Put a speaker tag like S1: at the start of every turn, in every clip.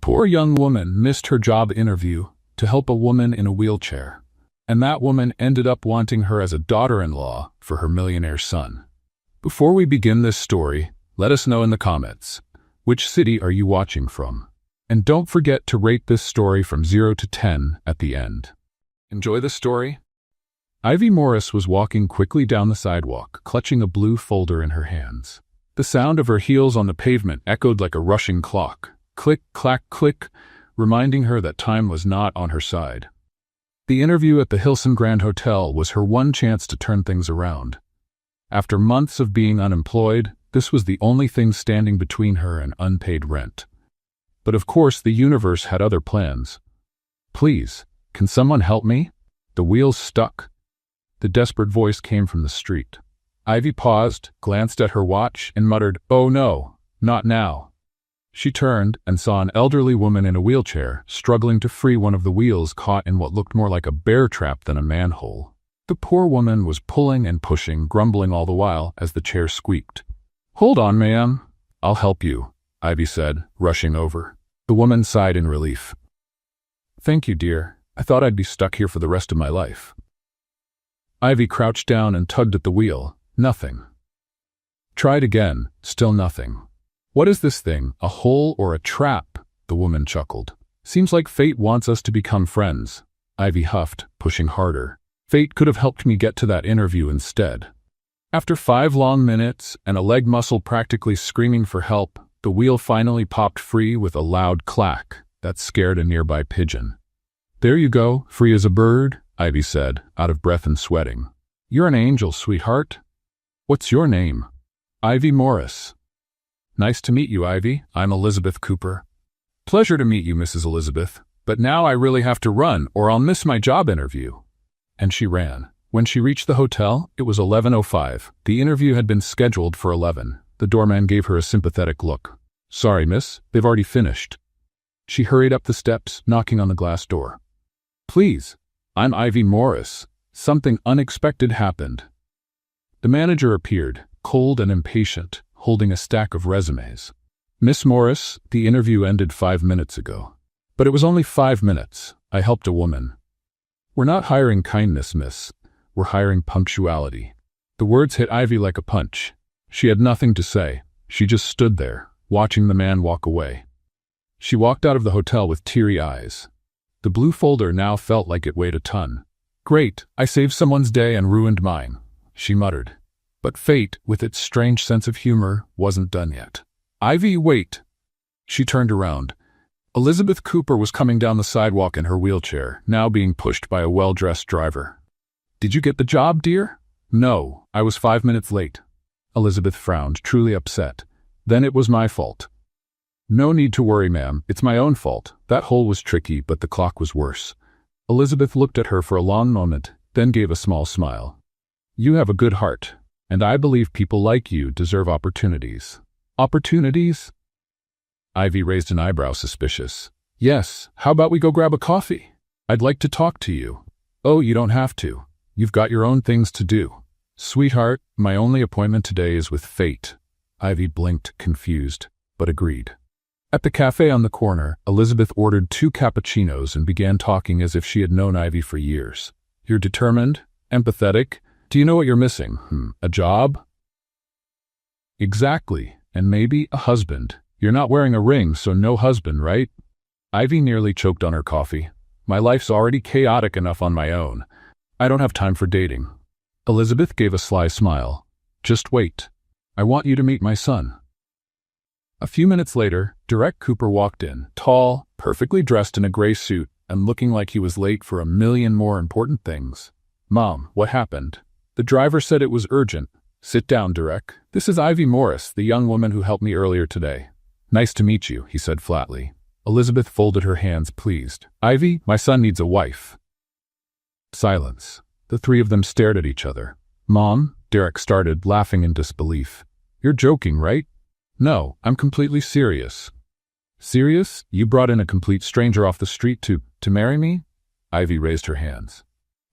S1: poor young woman missed her job interview to help a woman in a wheelchair, and that woman ended up wanting her as a daughter-in-law for her millionaire son. Before we begin this story, let us know in the comments, which city are you watching from? And don't forget to rate this story from 0 to 10 at the end. Enjoy the story? Ivy Morris was walking quickly down the sidewalk, clutching a blue folder in her hands. The sound of her heels on the pavement echoed like a rushing clock. Click, clack, click, reminding her that time was not on her side. The interview at the Hilton Grand Hotel was her one chance to turn things around. After months of being unemployed, this was the only thing standing between her and unpaid rent. But of course, the universe had other plans. "Please, can someone help me? The wheel's stuck." The desperate voice came from the street. Ivy paused, glanced at her watch, and muttered, "Oh no, not now." She turned and saw an elderly woman in a wheelchair, struggling to free one of the wheels caught in what looked more like a bear trap than a manhole. The poor woman was pulling and pushing, grumbling all the while as the chair squeaked. "Hold on, ma'am. I'll help you," Ivy said, rushing over. The woman sighed in relief. "Thank you, dear. I thought I'd be stuck here for the rest of my life." Ivy crouched down and tugged at the wheel. Nothing. Tried again. Still nothing. "What is this thing, a hole or a trap?" the woman chuckled. "Seems like fate wants us to become friends." Ivy huffed, pushing harder. Fate could have helped me get to that interview instead. After 5 long minutes and a leg muscle practically screaming for help, the wheel finally popped free with a loud clack that scared a nearby pigeon. "There you go, free as a bird," Ivy said, out of breath and sweating. "You're an angel, sweetheart. What's your name?" "Ivy Morris." "Nice to meet you, Ivy. I'm Elizabeth Cooper." "Pleasure to meet you, Mrs. Elizabeth. But now I really have to run or I'll miss my job interview." And she ran. When she reached the hotel, it was 11:05. The interview had been scheduled for 11. The doorman gave her a sympathetic look. "Sorry, miss, they've already finished." She hurried up the steps, knocking on the glass door. "Please, I'm Ivy Morris. Something unexpected happened." The manager appeared, cold and impatient, holding a stack of resumes. "Miss Morris, the interview ended 5 minutes ago." "But it was only 5 minutes. I helped a woman." "We're not hiring kindness, miss. We're hiring punctuality." The words hit Ivy like a punch. She had nothing to say. She just stood there, watching the man walk away. She walked out of the hotel with teary eyes. The blue folder now felt like it weighed a ton. "Great, I saved someone's day and ruined mine," she muttered. But fate, with its strange sense of humor, wasn't done yet. "Ivy, wait." She turned around. Elizabeth Cooper was coming down the sidewalk in her wheelchair, now being pushed by a well-dressed driver. "Did you get the job, dear?" "No, I was 5 minutes late." Elizabeth frowned, truly upset. "Then it was my fault." "No need to worry, ma'am. It's my own fault. That hole was tricky, but the clock was worse." Elizabeth looked at her for a long moment, then gave a small smile. "You have a good heart, and I believe people like you deserve opportunities." "Opportunities?" Ivy raised an eyebrow, suspicious. "Yes, how about we go grab a coffee? I'd like to talk to you." "Oh, you don't have to. You've got your own things to do." "Sweetheart, my only appointment today is with fate." Ivy blinked, confused, but agreed. At the cafe on the corner, Elizabeth ordered 2 cappuccinos and began talking as if she had known Ivy for years. "You're determined, empathetic. Do you know what you're missing? A job?" "Exactly, and maybe a husband. You're not wearing a ring, so no husband, right?" Ivy nearly choked on her coffee. "My life's already chaotic enough on my own. I don't have time for dating." Elizabeth gave a sly smile. "Just wait. I want you to meet my son." A few minutes later, Derek Cooper walked in, tall, perfectly dressed in a gray suit, and looking like he was late for a million more important things. "Mom, what happened?" The driver said it was urgent. "Sit down, Derek. This is Ivy Morris, the young woman who helped me earlier today." "Nice to meet you," he said flatly. Elizabeth folded her hands, pleased. "Ivy, my son needs a wife." Silence. The 3 of them stared at each other. "Mom," Derek started, laughing in disbelief. "You're joking, right?" "No, I'm completely serious." "Serious? You brought in a complete stranger off the street to marry me?" Ivy raised her hands.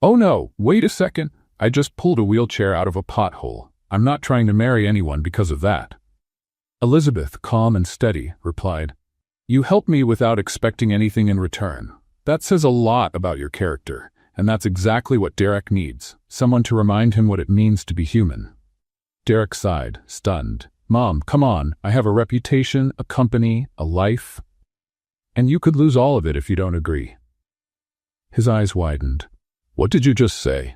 S1: "Oh no, wait a second. I just pulled a wheelchair out of a pothole. I'm not trying to marry anyone because of that." Elizabeth, calm and steady, replied, You help me without expecting anything in return. That says a lot about your character, and that's exactly what Derek needs, someone to remind him what it means to be human. Derek sighed, stunned. Mom, come on, I have a reputation, a company, a life. And you could lose all of it if you don't agree. His eyes widened. What did you just say?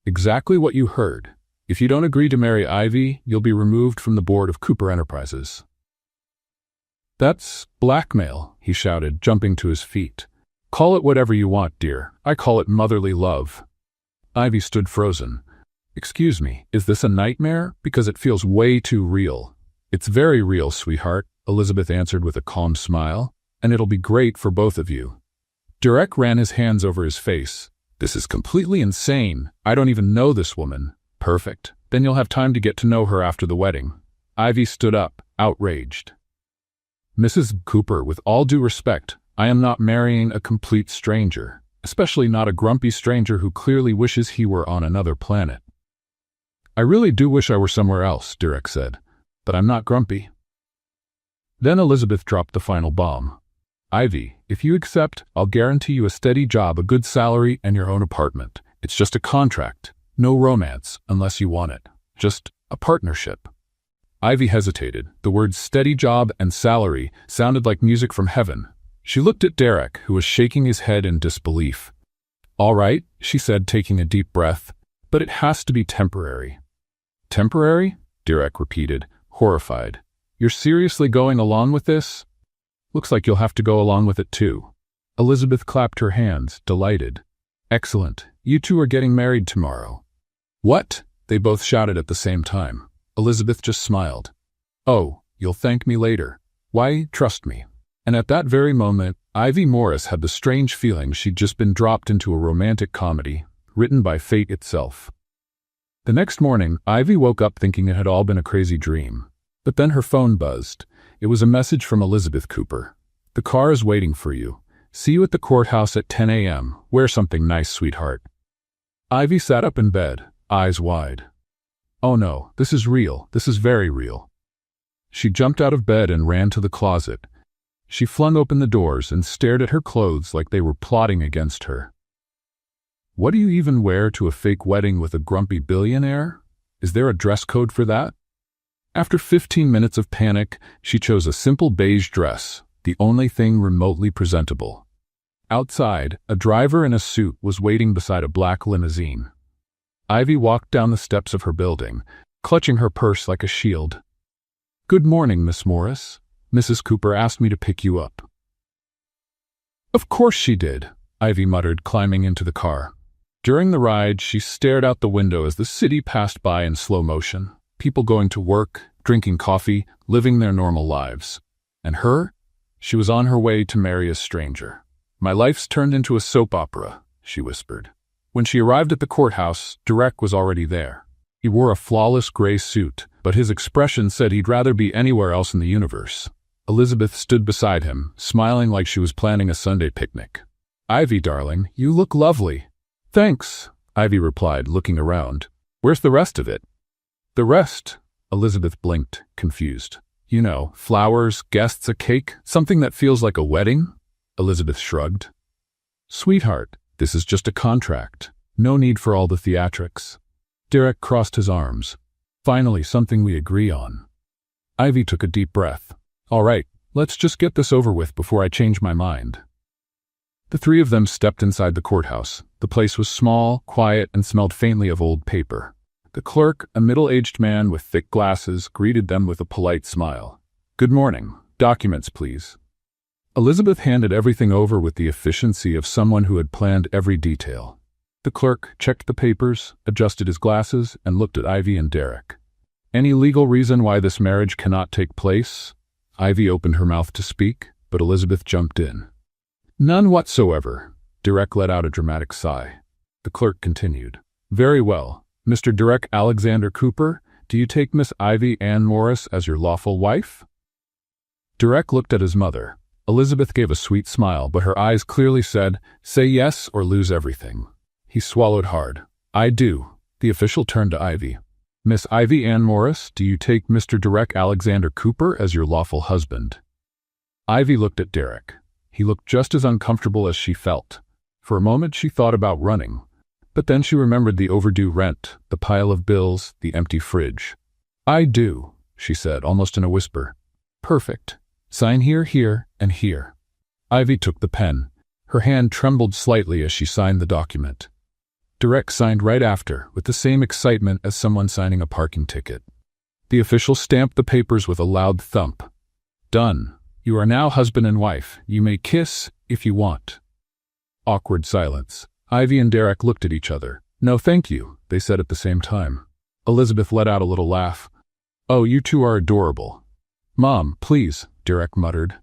S1: Exactly what you heard. If you don't agree to marry Ivy, you'll be removed from the board of Cooper Enterprises. That's blackmail, he shouted, jumping to his feet. Call it whatever you want, dear. I call it motherly love. Ivy stood frozen. Excuse me, is this a nightmare? Because it feels way too real. It's very real, sweetheart, Elizabeth answered with a calm smile, and it'll be great for both of you. Derek ran his hands over his face. This is completely insane. I don't even know this woman. Perfect. Then you'll have time to get to know her after the wedding. Ivy stood up, outraged. Mrs. Cooper, with all due respect, I am not marrying a complete stranger, especially not a grumpy stranger who clearly wishes he were on another planet. I really do wish I were somewhere else, Derek said, but I'm not grumpy. Then Elizabeth dropped the final bomb. Ivy, if you accept, I'll guarantee you a steady job, a good salary, and your own apartment. It's just a contract. No romance, unless you want it. Just a partnership. Ivy hesitated. The words steady job and salary sounded like music from heaven. She looked at Derek, who was shaking his head in disbelief. All right, she said, taking a deep breath, but it has to be temporary. Temporary? Derek repeated, horrified. You're seriously going along with this? Looks like you'll have to go along with it too. Elizabeth clapped her hands, delighted. Excellent. You two are getting married tomorrow. What? They both shouted at the same time. Elizabeth just smiled. Oh, you'll thank me later. Why, trust me. And at that very moment, Ivy Morris had the strange feeling she'd just been dropped into a romantic comedy, written by fate itself. The next morning, Ivy woke up thinking it had all been a crazy dream. But then her phone buzzed. It was a message from Elizabeth Cooper. The car is waiting for you. See you at the courthouse at 10 a.m. Wear something nice, sweetheart. Ivy sat up in bed, eyes wide. Oh no, this is real. This is very real. She jumped out of bed and ran to the closet. She flung open the doors and stared at her clothes like they were plotting against her. What do you even wear to a fake wedding with a grumpy billionaire? Is there a dress code for that? After 15 minutes of panic, she chose a simple beige dress, the only thing remotely presentable. Outside, a driver in a suit was waiting beside a black limousine. Ivy walked down the steps of her building, clutching her purse like a shield. Good morning, Miss Morris. Mrs. Cooper asked me to pick you up. Of course she did, Ivy muttered, climbing into the car. During the ride, she stared out the window as the city passed by in slow motion. People going to work, drinking coffee, living their normal lives. And her? She was on her way to marry a stranger. My life's turned into a soap opera, she whispered. When she arrived at the courthouse, Derek was already there. He wore a flawless gray suit, but his expression said he'd rather be anywhere else in the universe. Elizabeth stood beside him, smiling like she was planning a Sunday picnic. Ivy, darling, you look lovely. Thanks, Ivy replied, looking around. Where's the rest of it? The rest? Elizabeth blinked, confused. You know, flowers, guests, a cake, something that feels like a wedding? Elizabeth shrugged. Sweetheart, this is just a contract. No need for all the theatrics. Derek crossed his arms. Finally, something we agree on. Ivy took a deep breath. All right, let's just get this over with before I change my mind. The three of them stepped inside the courthouse. The place was small, quiet, and smelled faintly of old paper. The clerk, a middle-aged man with thick glasses, greeted them with a polite smile. Good morning. Documents, please. Elizabeth handed everything over with the efficiency of someone who had planned every detail. The clerk checked the papers, adjusted his glasses, and looked at Ivy and Derek. Any legal reason why this marriage cannot take place? Ivy opened her mouth to speak, but Elizabeth jumped in. None whatsoever. Derek let out a dramatic sigh. The clerk continued. Very well. Mr. Derek Alexander Cooper, do you take Miss Ivy Ann Morris as your lawful wife? Derek looked at his mother. Elizabeth gave a sweet smile, but her eyes clearly said, say yes or lose everything. He swallowed hard. I do. The official turned to Ivy. Miss Ivy Ann Morris, do you take Mr. Derek Alexander Cooper as your lawful husband? Ivy looked at Derek. He looked just as uncomfortable as she felt. For a moment she thought about running, but then she remembered the overdue rent, the pile of bills, the empty fridge. "I do," she said, almost in a whisper. "Perfect. Sign here, here, and here." Ivy took the pen. Her hand trembled slightly as she signed the document. Derek signed right after, with the same excitement as someone signing a parking ticket. The official stamped the papers with a loud thump. "Done. You are now husband and wife. You may kiss if you want." Awkward silence. Ivy and Derek looked at each other. "No, thank you," they said at the same time. Elizabeth let out a little laugh. "Oh, you two are adorable." "Mom, please," Derek muttered.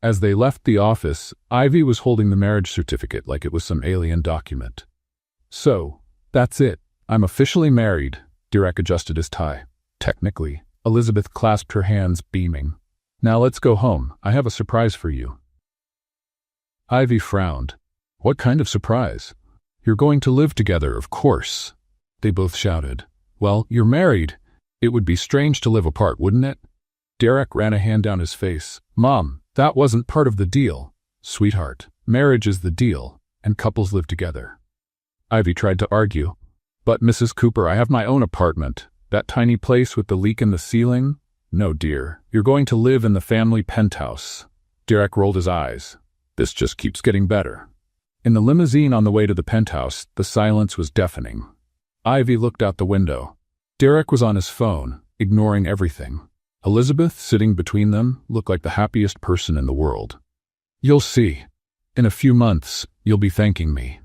S1: As they left the office, Ivy was holding the marriage certificate like it was some alien document. "So, that's it. I'm officially married." Derek adjusted his tie. "Technically." Elizabeth clasped her hands, beaming. "Now let's go home. I have a surprise for you." Ivy frowned. "What kind of surprise?" "You're going to live together, of course," they both shouted. "Well, you're married. It would be strange to live apart, wouldn't it?" Derek ran a hand down his face. "Mom, that wasn't part of the deal." "Sweetheart, marriage is the deal, and couples live together." Ivy tried to argue. "But Mrs. Cooper, I have my own apartment. That tiny place with the leak in the ceiling? No, dear. You're going to live in the family penthouse." Derek rolled his eyes. This just keeps getting better. In the limousine on the way to the penthouse, the silence was deafening. Ivy looked out the window. Derek was on his phone, ignoring everything. Elizabeth, sitting between them, looked like the happiest person in the world. "You'll see. In a few months, you'll be thanking me."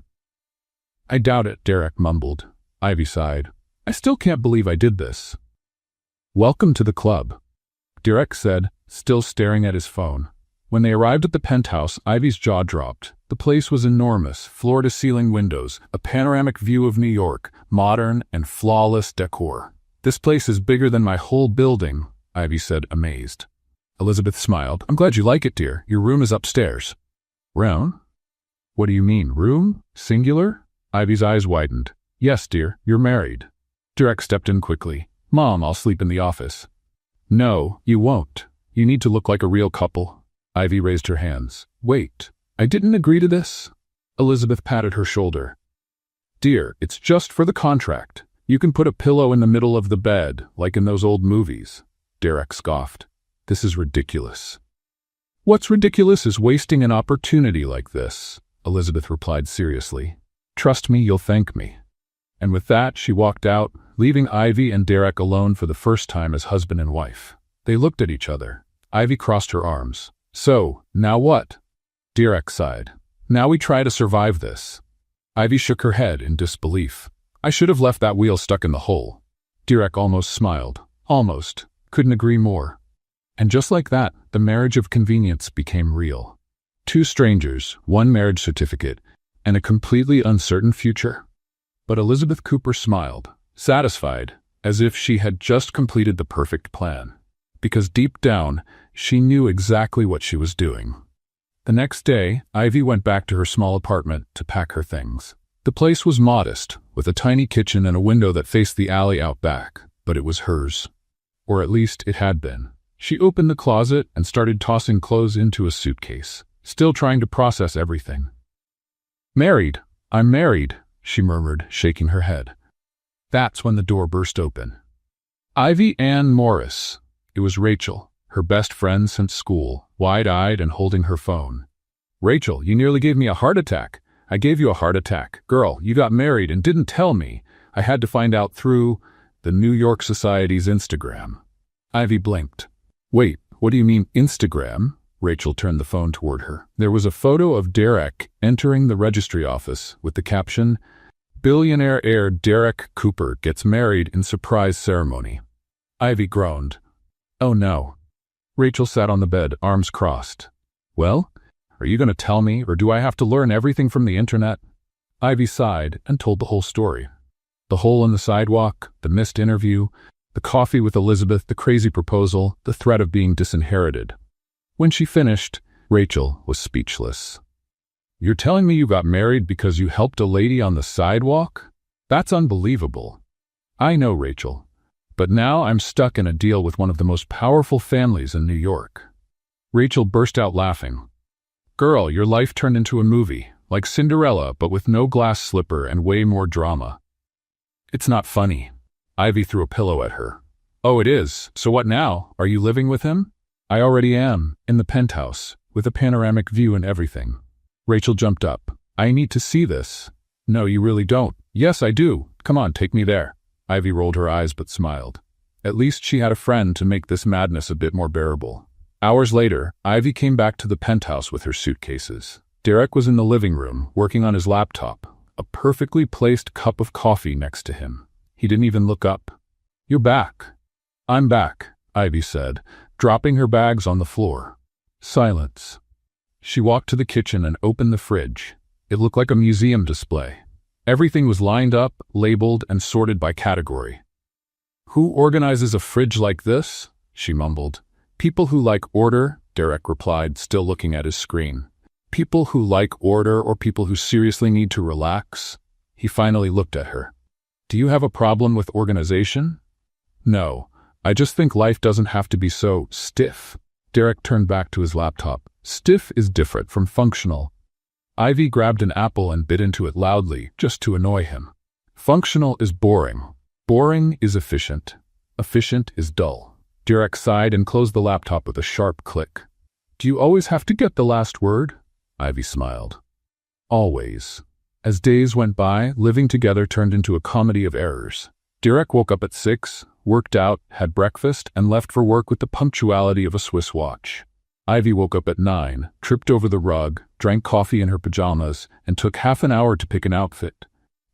S1: "I doubt it," Derek mumbled. Ivy sighed. "I still can't believe I did this." "Welcome to the club," Derek said, still staring at his phone. When they arrived at the penthouse, Ivy's jaw dropped. The place was enormous, floor-to-ceiling windows, a panoramic view of New York, modern and flawless decor. "This place is bigger than my whole building," Ivy said, amazed. Elizabeth smiled. "I'm glad you like it, dear. Your room is upstairs." "Room? What do you mean, room? Singular?" Ivy's eyes widened. "Yes, dear, you're married." Derek stepped in quickly. "Mom, I'll sleep in the office." "No, you won't. You need to look like a real couple." Ivy raised her hands. "Wait, I didn't agree to this." Elizabeth patted her shoulder. "Dear, it's just for the contract. You can put a pillow in the middle of the bed, like in those old movies." Derek scoffed. "This is ridiculous." "What's ridiculous is wasting an opportunity like this," Elizabeth replied seriously. "Trust me, you'll thank me." And with that, she walked out, leaving Ivy and Derek alone for the first time as husband and wife. They looked at each other. Ivy crossed her arms. "So, now what?" Derek sighed. "Now we try to survive this." Ivy shook her head in disbelief. "I should have left that wheel stuck in the hole." Derek almost smiled. Almost. Couldn't agree more. And just like that, the marriage of convenience became real. Two strangers, one marriage certificate, and a completely uncertain future. But Elizabeth Cooper smiled, satisfied, as if she had just completed the perfect plan. Because deep down, she knew exactly what she was doing. The next day, Ivy went back to her small apartment to pack her things. The place was modest, with a tiny kitchen and a window that faced the alley out back, but it was hers. Or at least it had been. She opened the closet and started tossing clothes into a suitcase, still trying to process everything. "Married. I'm married," she murmured, shaking her head. That's when the door burst open. Ivy Ann Morris. It was Rachel, her best friend since school, wide-eyed and holding her phone. "Rachel, you nearly gave me a heart attack." "I gave you a heart attack. Girl, you got married and didn't tell me. I had to find out through the New York Society's Instagram." Ivy blinked. "Wait, what do you mean Instagram?" Rachel turned the phone toward her. There was a photo of Derek entering the registry office with the caption, "Billionaire heir Derek Cooper gets married in surprise ceremony." Ivy groaned. "Oh no." Rachel sat on the bed, arms crossed. "Well, are you going to tell me, or do I have to learn everything from the internet?" Ivy sighed and told the whole story. The hole in the sidewalk, the missed interview, the coffee with Elizabeth, the crazy proposal, the threat of being disinherited. When she finished, Rachel was speechless. "You're telling me you got married because you helped a lady on the sidewalk? That's unbelievable." "I know, Rachel. But now I'm stuck in a deal with one of the most powerful families in New York." Rachel burst out laughing. Girl, your life turned into a movie, like Cinderella, but with no glass slipper and way more drama. It's not funny. Ivy threw a pillow at her. Oh, it is. So what now? Are you living with him? I already am, in the penthouse, with a panoramic view and everything. Rachel jumped up. I need to see this. No, you really don't. Yes, I do. Come on, take me there. Ivy rolled her eyes but smiled. At least she had a friend to make this madness a bit more bearable. Hours later, Ivy came back to the penthouse with her suitcases. Derek was in the living room, working on his laptop, a perfectly placed cup of coffee next to him. He didn't even look up. You're back. I'm back, Ivy said, dropping her bags on the floor. Silence. She walked to the kitchen and opened the fridge. It looked like a museum display. Everything was lined up, labeled, and sorted by category. Who organizes a fridge like this? She mumbled. People who like order, Derek replied, still looking at his screen. People who like order or people who seriously need to relax? He finally looked at her. Do you have a problem with organization? No, I just think life doesn't have to be so stiff. Derek turned back to his laptop. Stiff is different from functional. Ivy grabbed an apple and bit into it loudly, just to annoy him. Functional is boring. Boring is efficient. Efficient is dull. Derek sighed and closed the laptop with a sharp click. Do you always have to get the last word? Ivy smiled. Always. As days went by, living together turned into a comedy of errors. Derek woke up at 6, worked out, had breakfast, and left for work with the punctuality of a Swiss watch. Ivy woke up at 9, tripped over the rug, drank coffee in her pajamas, and took half an hour to pick an outfit.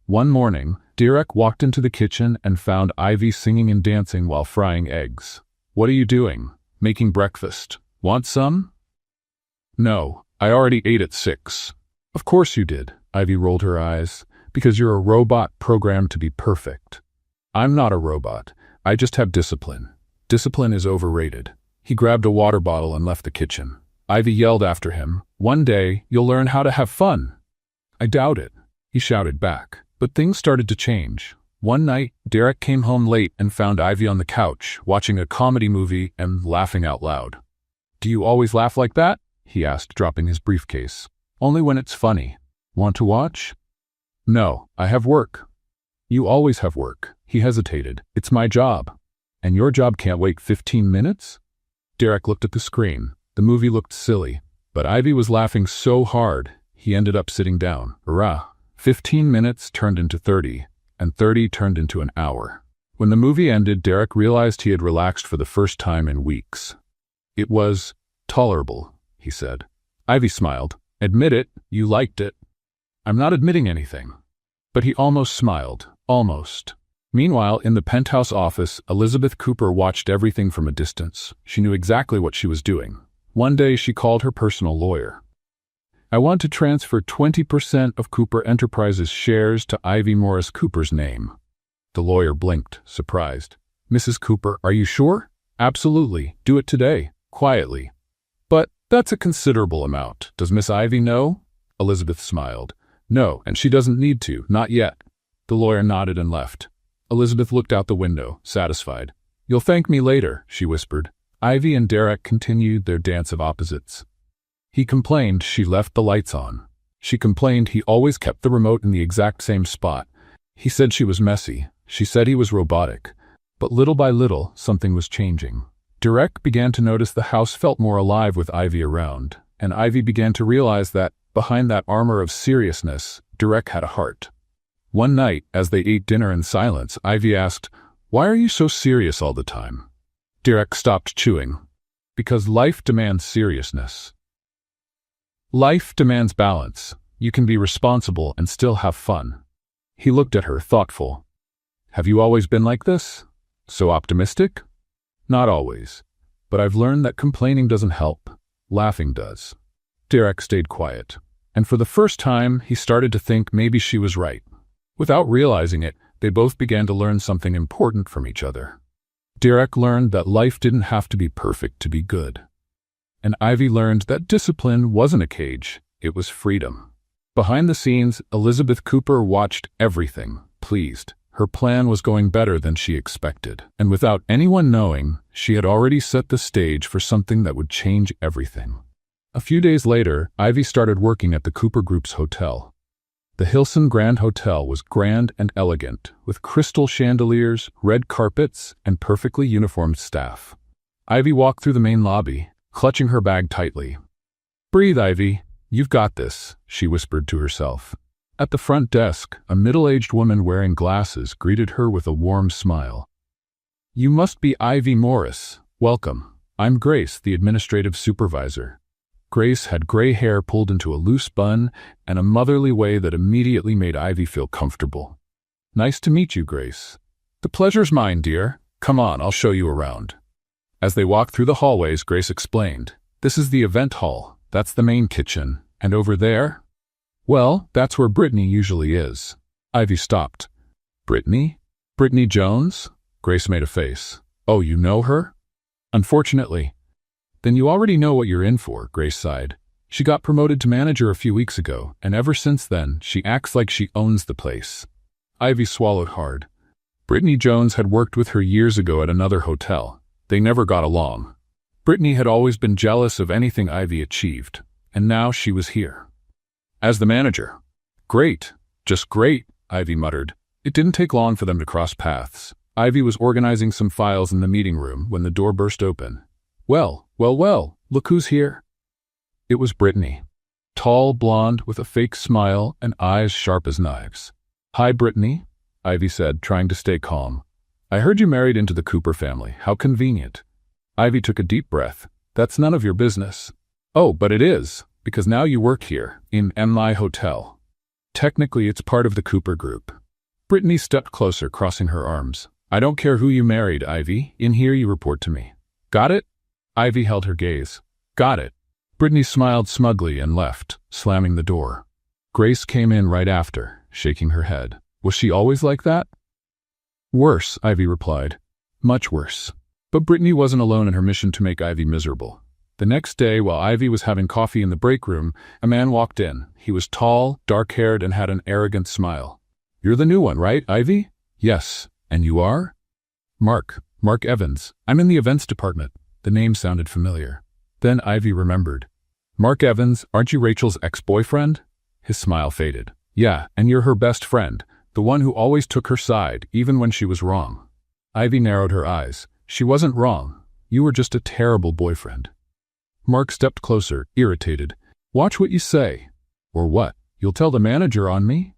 S1: One morning, Derek walked into the kitchen and found Ivy singing and dancing while frying eggs. What are you doing? Making breakfast. Want some? No, I already ate at 6. Of course you did, Ivy rolled her eyes, because you're a robot programmed to be perfect. I'm not a robot. I just have discipline. Discipline is overrated. He grabbed a water bottle and left the kitchen. Ivy yelled after him, One day, you'll learn how to have fun. I doubt it, he shouted back. But things started to change. One night, Derek came home late and found Ivy on the couch, watching a comedy movie and laughing out loud. Do you always laugh like that? He asked, dropping his briefcase. Only when it's funny. Want to watch? No, I have work. You always have work. He hesitated. It's my job. And your job can't wait 15 minutes? Derek looked at the screen. The movie looked silly, but Ivy was laughing so hard, he ended up sitting down. Hurrah! 15 minutes turned into 30, and 30 turned into an hour. When the movie ended, Derek realized he had relaxed for the first time in weeks. It was tolerable, he said. Ivy smiled. Admit it, you liked it. I'm not admitting anything. But he almost smiled. Almost. Meanwhile, in the penthouse office, Elizabeth Cooper watched everything from a distance. She knew exactly what she was doing. One day, she called her personal lawyer. I want to transfer 20% of Cooper Enterprises shares to Ivy Morris Cooper's name. The lawyer blinked, surprised. Mrs. Cooper, are you sure? Absolutely. Do it today, quietly. But that's a considerable amount. Does Miss Ivy know? Elizabeth smiled. No, and she doesn't need to, not yet. The lawyer nodded and left. Elizabeth looked out the window, satisfied. You'll thank me later, she whispered. Ivy and Derek continued their dance of opposites. He complained she left the lights on. She complained he always kept the remote in the exact same spot. He said she was messy. She said he was robotic. But little by little, something was changing. Derek began to notice the house felt more alive with Ivy around, and Ivy began to realize that, behind that armor of seriousness, Derek had a heart. One night, as they ate dinner in silence, Ivy asked, Why are you so serious all the time? Derek stopped chewing. Because life demands seriousness. Life demands balance. You can be responsible and still have fun. He looked at her, thoughtful. Have you always been like this? So optimistic? Not always. But I've learned that complaining doesn't help. Laughing does. Derek stayed quiet. And for the first time, he started to think maybe she was right. Without realizing it, they both began to learn something important from each other. Derek learned that life didn't have to be perfect to be good. And Ivy learned that discipline wasn't a cage, it was freedom. Behind the scenes, Elizabeth Cooper watched everything, pleased. Her plan was going better than she expected, and without anyone knowing, she had already set the stage for something that would change everything. A few days later, Ivy started working at the Cooper Group's hotel. The Hilson Grand Hotel was grand and elegant, with crystal chandeliers, red carpets, and perfectly uniformed staff. Ivy walked through the main lobby, clutching her bag tightly. "Breathe, Ivy. You've got this," she whispered to herself. At the front desk, a middle-aged woman wearing glasses greeted her with a warm smile. "You must be Ivy Morris. Welcome. I'm Grace, the administrative supervisor." Grace had gray hair pulled into a loose bun and a motherly way that immediately made Ivy feel comfortable. "Nice to meet you, Grace." "The pleasure's mine, dear. Come on, I'll show you around." As they walked through the hallways, Grace explained, "This is the event hall. That's the main kitchen. And over there? Well, that's where Brittany usually is." Ivy stopped. "Brittany? Brittany Jones?" Grace made a face. "Oh, you know her?" "Unfortunately." "Then you already know what you're in for," Grace sighed. "She got promoted to manager a few weeks ago, and ever since then, she acts like she owns the place." Ivy swallowed hard. Brittany Jones had worked with her years ago at another hotel. They never got along. Brittany had always been jealous of anything Ivy achieved, and now she was here. As the manager. "Great. Just great," Ivy muttered. It didn't take long for them to cross paths. Ivy was organizing some files in the meeting room when the door burst open. Well, look who's here." It was Brittany. Tall, blonde, with a fake smile and eyes sharp as knives. "Hi, Brittany," Ivy said, trying to stay calm. "I heard you married into the Cooper family. How convenient." Ivy took a deep breath. "That's none of your business." "Oh, but it is, because now you work here, in my hotel. Technically, it's part of the Cooper Group." Brittany stepped closer, crossing her arms. "I don't care who you married, Ivy. In here you report to me. Got it?" Ivy held her gaze. "Got it." Brittany smiled smugly and left, slamming the door. Grace came in right after, shaking her head. "Was she always like that?" "Worse," Ivy replied. "Much worse." But Brittany wasn't alone in her mission to make Ivy miserable. The next day, while Ivy was having coffee in the break room, a man walked in. He was tall, dark-haired, and had an arrogant smile. "You're the new one, right, Ivy?" "Yes. And you are?" Mark Evans. I'm in the events department." The name sounded familiar. Then Ivy remembered. "Mark Evans, aren't you Rachel's ex-boyfriend?" His smile faded. "Yeah, and you're her best friend, the one who always took her side, even when she was wrong." Ivy narrowed her eyes. "She wasn't wrong. You were just a terrible boyfriend." Mark stepped closer, irritated. "Watch what you say." "Or what? You'll tell the manager on me?"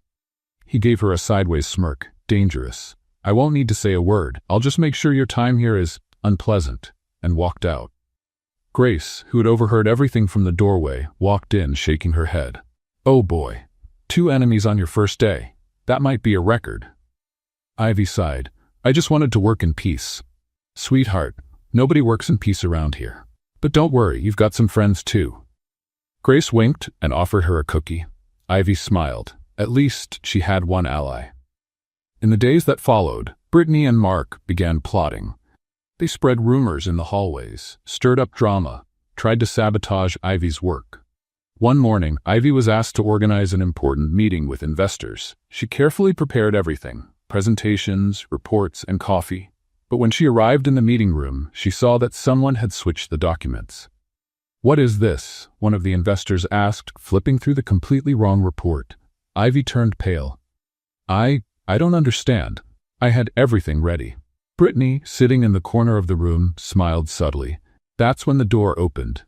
S1: He gave her a sideways smirk. "Dangerous. I won't need to say a word. I'll just make sure your time here is unpleasant," and walked out. Grace, who had overheard everything from the doorway, walked in, shaking her head. "Oh boy. 2 enemies on your first day. That might be a record." Ivy sighed. "I just wanted to work in peace." "Sweetheart, nobody works in peace around here. But don't worry, you've got some friends too." Grace winked and offered her a cookie. Ivy smiled. At least she had one ally. In the days that followed, Brittany and Mark began plotting. They spread rumors in the hallways, stirred up drama, tried to sabotage Ivy's work. One morning, Ivy was asked to organize an important meeting with investors. She carefully prepared everything: presentations, reports, and coffee. But when she arrived in the meeting room, she saw that someone had switched the documents. "What is this?" one of the investors asked, flipping through the completely wrong report. Ivy turned pale. I don't understand. I had everything ready." Brittany, sitting in the corner of the room, smiled subtly. That's when the door opened.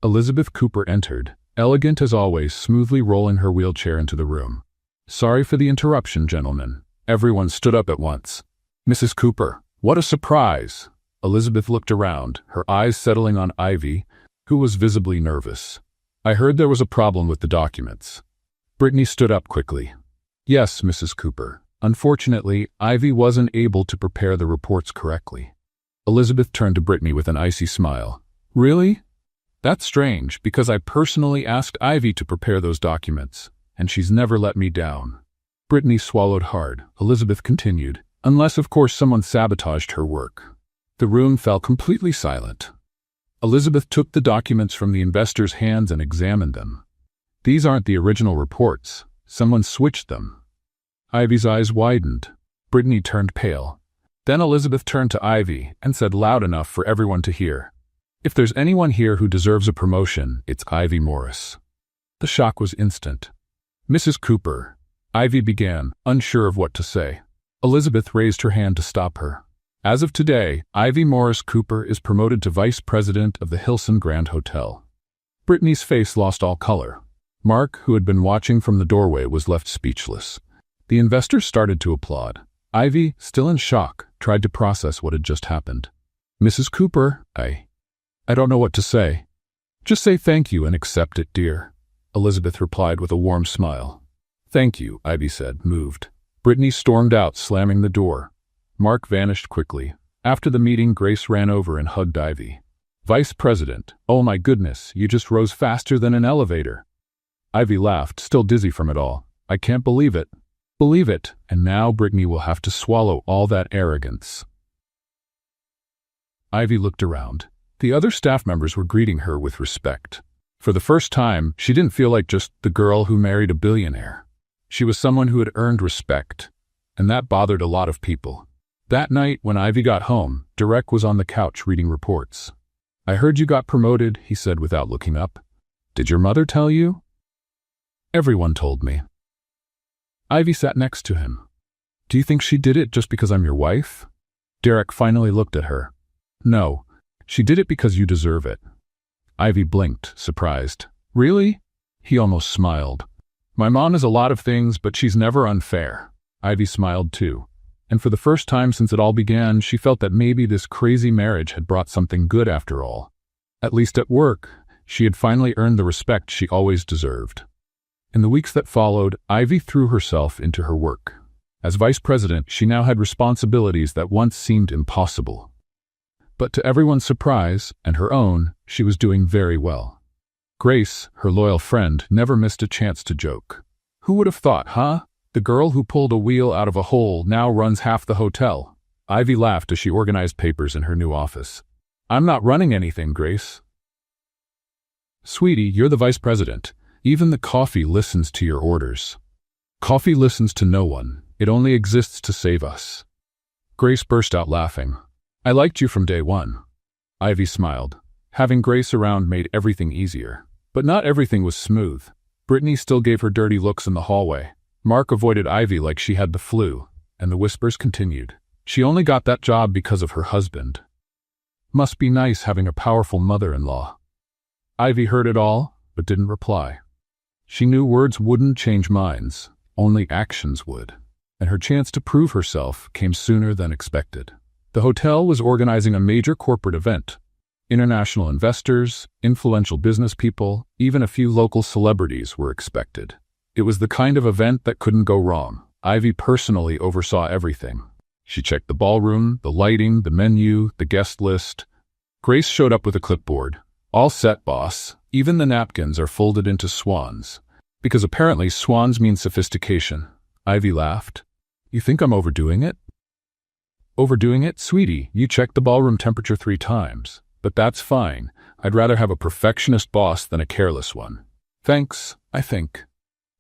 S1: Elizabeth Cooper entered, elegant as always, smoothly rolling her wheelchair into the room. "Sorry for the interruption, gentlemen." Everyone stood up at once. "Mrs. Cooper, what a surprise!" Elizabeth looked around, her eyes settling on Ivy, who was visibly nervous. "I heard there was a problem with the documents." Brittany stood up quickly. "Yes, Mrs. Cooper. Unfortunately, Ivy wasn't able to prepare the reports correctly." Elizabeth turned to Brittany with an icy smile. "Really? That's strange, because I personally asked Ivy to prepare those documents, and she's never let me down." Brittany swallowed hard. Elizabeth continued, "Unless, of course, someone sabotaged her work." The room fell completely silent. Elizabeth took the documents from the investors' hands and examined them. "These aren't the original reports. Someone switched them." Ivy's eyes widened. Brittany turned pale. Then Elizabeth turned to Ivy and said loud enough for everyone to hear, "If there's anyone here who deserves a promotion, it's Ivy Morris." The shock was instant. "Mrs. Cooper," Ivy began, unsure of what to say. Elizabeth raised her hand to stop her. "As of today, Ivy Morris Cooper is promoted to vice president of the Hilson Grand Hotel." Brittany's face lost all color. Mark, who had been watching from the doorway, was left speechless. The investors started to applaud. Ivy, still in shock, tried to process what had just happened. "Mrs. Cooper, I don't know what to say." "Just say thank you and accept it, dear," Elizabeth replied with a warm smile. "Thank you," Ivy said, moved. Brittany stormed out, slamming the door. Mark vanished quickly. After the meeting, Grace ran over and hugged Ivy. "Vice President, oh my goodness, you just rose faster than an elevator." Ivy laughed, still dizzy from it all. "I can't believe it." "Believe it, and now Brittany will have to swallow all that arrogance." Ivy looked around. The other staff members were greeting her with respect. For the first time, she didn't feel like just the girl who married a billionaire. She was someone who had earned respect, and that bothered a lot of people. That night, when Ivy got home, Derek was on the couch reading reports. "I heard you got promoted," he said without looking up. "Did your mother tell you?" "Everyone told me." Ivy sat next to him. "Do you think she did it just because I'm your wife?" Derek finally looked at her. "No, she did it because you deserve it." Ivy blinked, surprised. "Really?" He almost smiled. "My mom is a lot of things, but she's never unfair." Ivy smiled too. And for the first time since it all began, she felt that maybe this crazy marriage had brought something good after all. At least at work, she had finally earned the respect she always deserved. In the weeks that followed, Ivy threw herself into her work. As vice president, she now had responsibilities that once seemed impossible. But to everyone's surprise, and her own, she was doing very well. Grace, her loyal friend, never missed a chance to joke. "Who would have thought, huh? The girl who pulled a wheel out of a hole now runs half the hotel." Ivy laughed as she organized papers in her new office. "I'm not running anything, Grace." "Sweetie, you're the vice president. Even the coffee listens to your orders." "Coffee listens to no one. It only exists to save us." Grace burst out laughing. "I liked you from day one." Ivy smiled. Having Grace around made everything easier. But not everything was smooth. Brittany still gave her dirty looks in the hallway. Mark avoided Ivy like she had the flu, and the whispers continued. She only got that job because of her husband. Must be nice having a powerful mother-in-law. Ivy heard it all, but didn't reply. She knew words wouldn't change minds, only actions would. And her chance to prove herself came sooner than expected. The hotel was organizing a major corporate event. International investors, influential business people, even a few local celebrities were expected. It was the kind of event that couldn't go wrong. Ivy personally oversaw everything. She checked the ballroom, the lighting, the menu, the guest list. Grace showed up with a clipboard. "All set, boss. Even the napkins are folded into swans." Because apparently swans mean sophistication. Ivy laughed. "You think I'm overdoing it?" "Overdoing it? Sweetie, you checked the ballroom temperature 3 times. But that's fine. I'd rather have a perfectionist boss than a careless one." "Thanks, I think."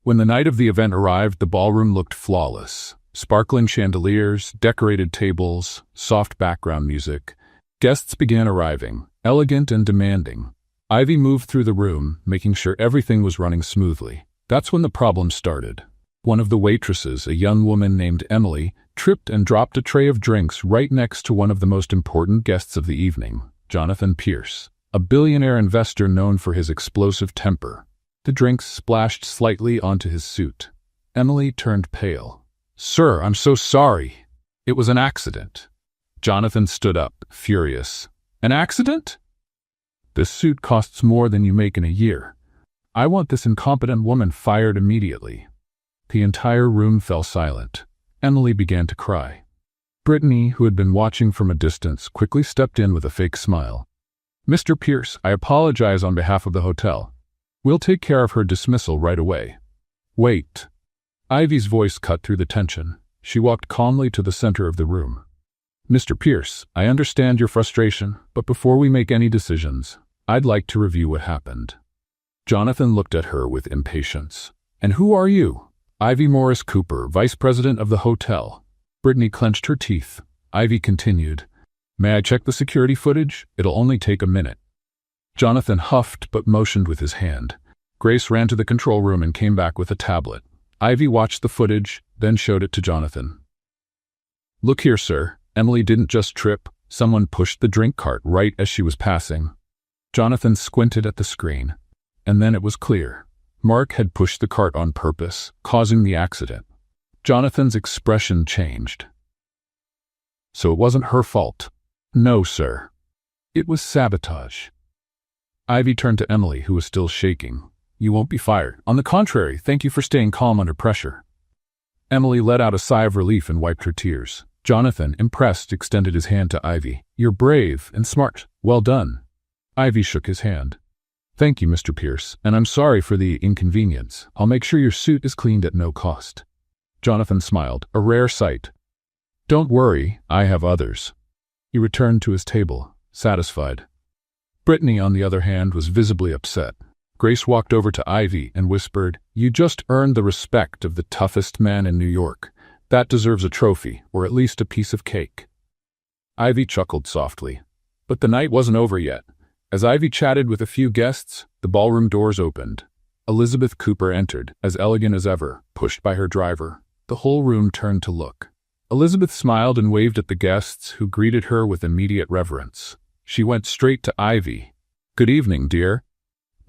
S1: When the night of the event arrived, the ballroom looked flawless. Sparkling chandeliers, decorated tables, soft background music. Guests began arriving, elegant and demanding. Ivy moved through the room, making sure everything was running smoothly. That's when the problem started. One of the waitresses, a young woman named Emily, tripped and dropped a tray of drinks right next to one of the most important guests of the evening, Jonathan Pierce, a billionaire investor known for his explosive temper. The drinks splashed slightly onto his suit. Emily turned pale. "Sir, I'm so sorry. It was an accident." Jonathan stood up, furious. "An accident? This suit costs more than you make in a year. I want this incompetent woman fired immediately." The entire room fell silent. Emily began to cry. Brittany, who had been watching from a distance, quickly stepped in with a fake smile. "Mr. Pierce, I apologize on behalf of the hotel. We'll take care of her dismissal right away." "Wait." Ivy's voice cut through the tension. She walked calmly to the center of the room. "Mr. Pierce, I understand your frustration, but before we make any decisions, I'd like to review what happened." Jonathan looked at her with impatience. "And who are you?" "Ivy Morris Cooper, vice president of the hotel." Brittany clenched her teeth. Ivy continued. May I check the security footage? It'll only take a minute. Jonathan huffed but motioned with his hand. Grace ran to the control room and came back with a tablet. Ivy watched the footage, then showed it to Jonathan. Look here, sir. Emily didn't just trip. Someone pushed the drink cart right as she was passing. Jonathan squinted at the screen. And then it was clear. Mark had pushed the cart on purpose, causing the accident. Jonathan's expression changed. So it wasn't her fault? No, sir. It was sabotage. Ivy turned to Emily, who was still shaking. You won't be fired. On the contrary, thank you for staying calm under pressure. Emily let out a sigh of relief and wiped her tears. Jonathan, impressed, extended his hand to Ivy. You're brave and smart. Well done. Ivy shook his hand. Thank you, Mr. Pierce, and I'm sorry for the inconvenience. I'll make sure your suit is cleaned at no cost. Jonathan smiled, a rare sight. Don't worry, I have others. He returned to his table, satisfied. Brittany, on the other hand, was visibly upset. Grace walked over to Ivy and whispered, You just earned the respect of the toughest man in New York. That deserves a trophy, or at least a piece of cake. Ivy chuckled softly. But the night wasn't over yet. As Ivy chatted with a few guests, the ballroom doors opened. Elizabeth Cooper entered, as elegant as ever, pushed by her driver. The whole room turned to look. Elizabeth smiled and waved at the guests, who greeted her with immediate reverence. She went straight to Ivy. Good evening, dear.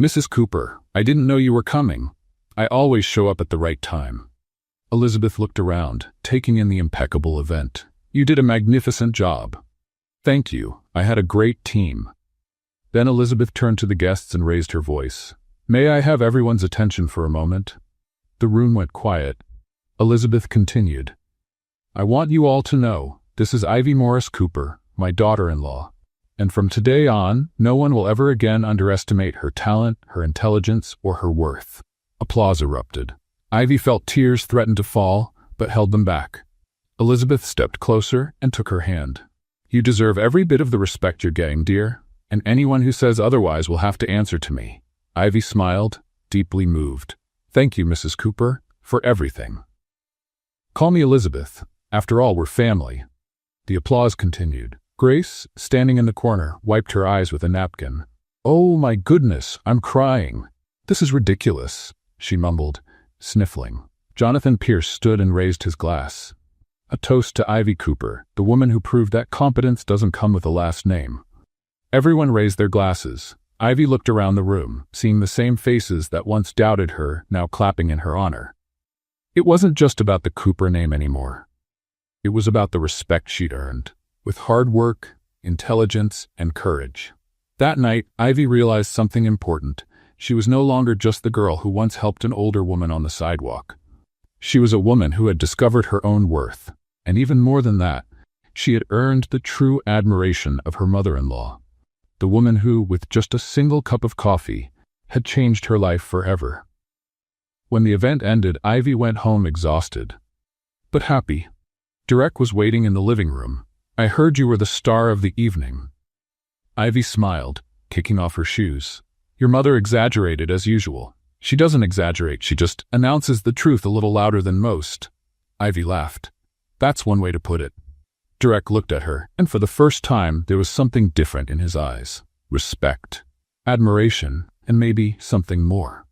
S1: Mrs. Cooper, I didn't know you were coming. I always show up at the right time. Elizabeth looked around, taking in the impeccable event. You did a magnificent job. Thank you. I had a great team. Then Elizabeth turned to the guests and raised her voice. May I have everyone's attention for a moment? The room went quiet. Elizabeth continued. I want you all to know, this is Ivy Morris Cooper, my daughter-in-law. And from today on, no one will ever again underestimate her talent, her intelligence, or her worth. Applause erupted. Ivy felt tears threaten to fall, but held them back. Elizabeth stepped closer and took her hand. You deserve every bit of the respect you're getting, dear, and anyone who says otherwise will have to answer to me. Ivy smiled, deeply moved. Thank you, Mrs. Cooper, for everything. Call me Elizabeth. After all, we're family. The applause continued. Grace, standing in the corner, wiped her eyes with a napkin. Oh my goodness, I'm crying. This is ridiculous, she mumbled, sniffling. Jonathan Pierce stood and raised his glass. A toast to Ivy Cooper, the woman who proved that competence doesn't come with a last name. Everyone raised their glasses. Ivy looked around the room, seeing the same faces that once doubted her, now clapping in her honor. It wasn't just about the Cooper name anymore. It was about the respect she'd earned, with hard work, intelligence, and courage. That night, Ivy realized something important. She was no longer just the girl who once helped an older woman on the sidewalk. She was a woman who had discovered her own worth, and even more than that, she had earned the true admiration of her mother-in-law. The woman who, with just a single cup of coffee, had changed her life forever. When the event ended, Ivy went home exhausted, but happy. Derek was waiting in the living room. I heard you were the star of the evening. Ivy smiled, kicking off her shoes. Your mother exaggerated as usual. She doesn't exaggerate, she just announces the truth a little louder than most. Ivy laughed. That's one way to put it. Derek looked at her, and for the first time there was something different in his eyes. Respect, admiration, and maybe something more.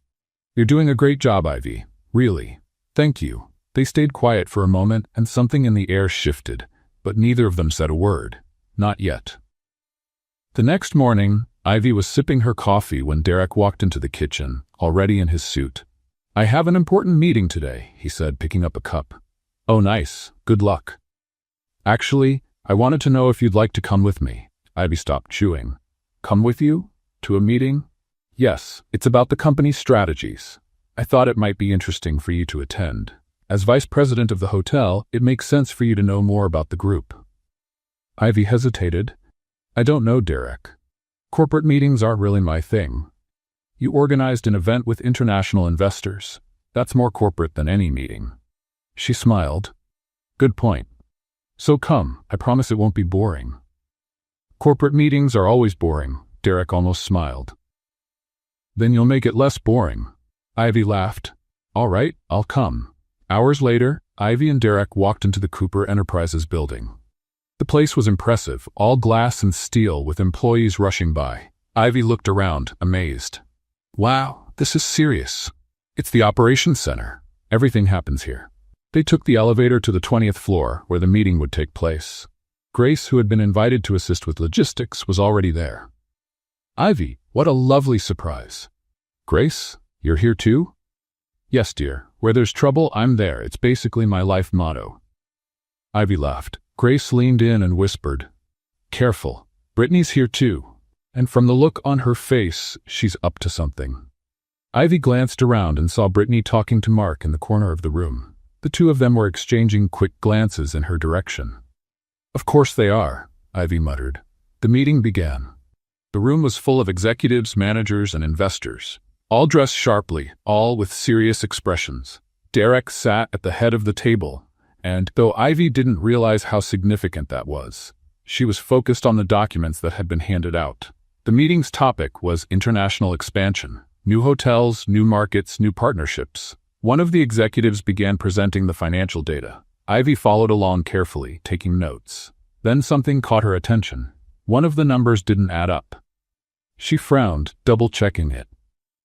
S1: You're doing a great job, Ivy. Really. Thank you. They stayed quiet for a moment, and something in the air shifted, but neither of them said a word. Not yet. The next morning, Ivy was sipping her coffee when Derek walked into the kitchen, already in his suit. I have an important meeting today, he said, picking up a cup. Oh, nice. Good luck. Actually, I wanted to know if you'd like to come with me. Ivy stopped chewing. Come with you? To a meeting? Yes, it's about the company's strategies. I thought it might be interesting for you to attend. As vice president of the hotel, it makes sense for you to know more about the group. Ivy hesitated. I don't know, Derek. Corporate meetings aren't really my thing. You organized an event with international investors. That's more corporate than any meeting. She smiled. Good point. So come, I promise it won't be boring. Corporate meetings are always boring, Derek almost smiled. Then you'll make it less boring. Ivy laughed. All right, I'll come. Hours later, Ivy and Derek walked into the Cooper Enterprises building. The place was impressive, all glass and steel with employees rushing by. Ivy looked around, amazed. Wow, this is serious. It's the operations center. Everything happens here. They took the elevator to the 20th floor, where the meeting would take place. Grace, who had been invited to assist with logistics, was already there. Ivy, what a lovely surprise. Grace, you're here too? Yes, dear. Where there's trouble, I'm there. It's basically my life motto. Ivy laughed. Grace leaned in and whispered, Careful, Brittany's here too. And from the look on her face, she's up to something. Ivy glanced around and saw Brittany talking to Mark in the corner of the room. The two of them were exchanging quick glances in her direction. Of course they are, Ivy muttered. The meeting began. The room was full of executives, managers, and investors, all dressed sharply, all with serious expressions. Derek sat at the head of the table, and, though Ivy didn't realize how significant that was, she was focused on the documents that had been handed out. The meeting's topic was international expansion, new hotels, new markets, new partnerships. One of the executives began presenting the financial data. Ivy followed along carefully, taking notes. Then something caught her attention. One of the numbers didn't add up. She frowned, double-checking it.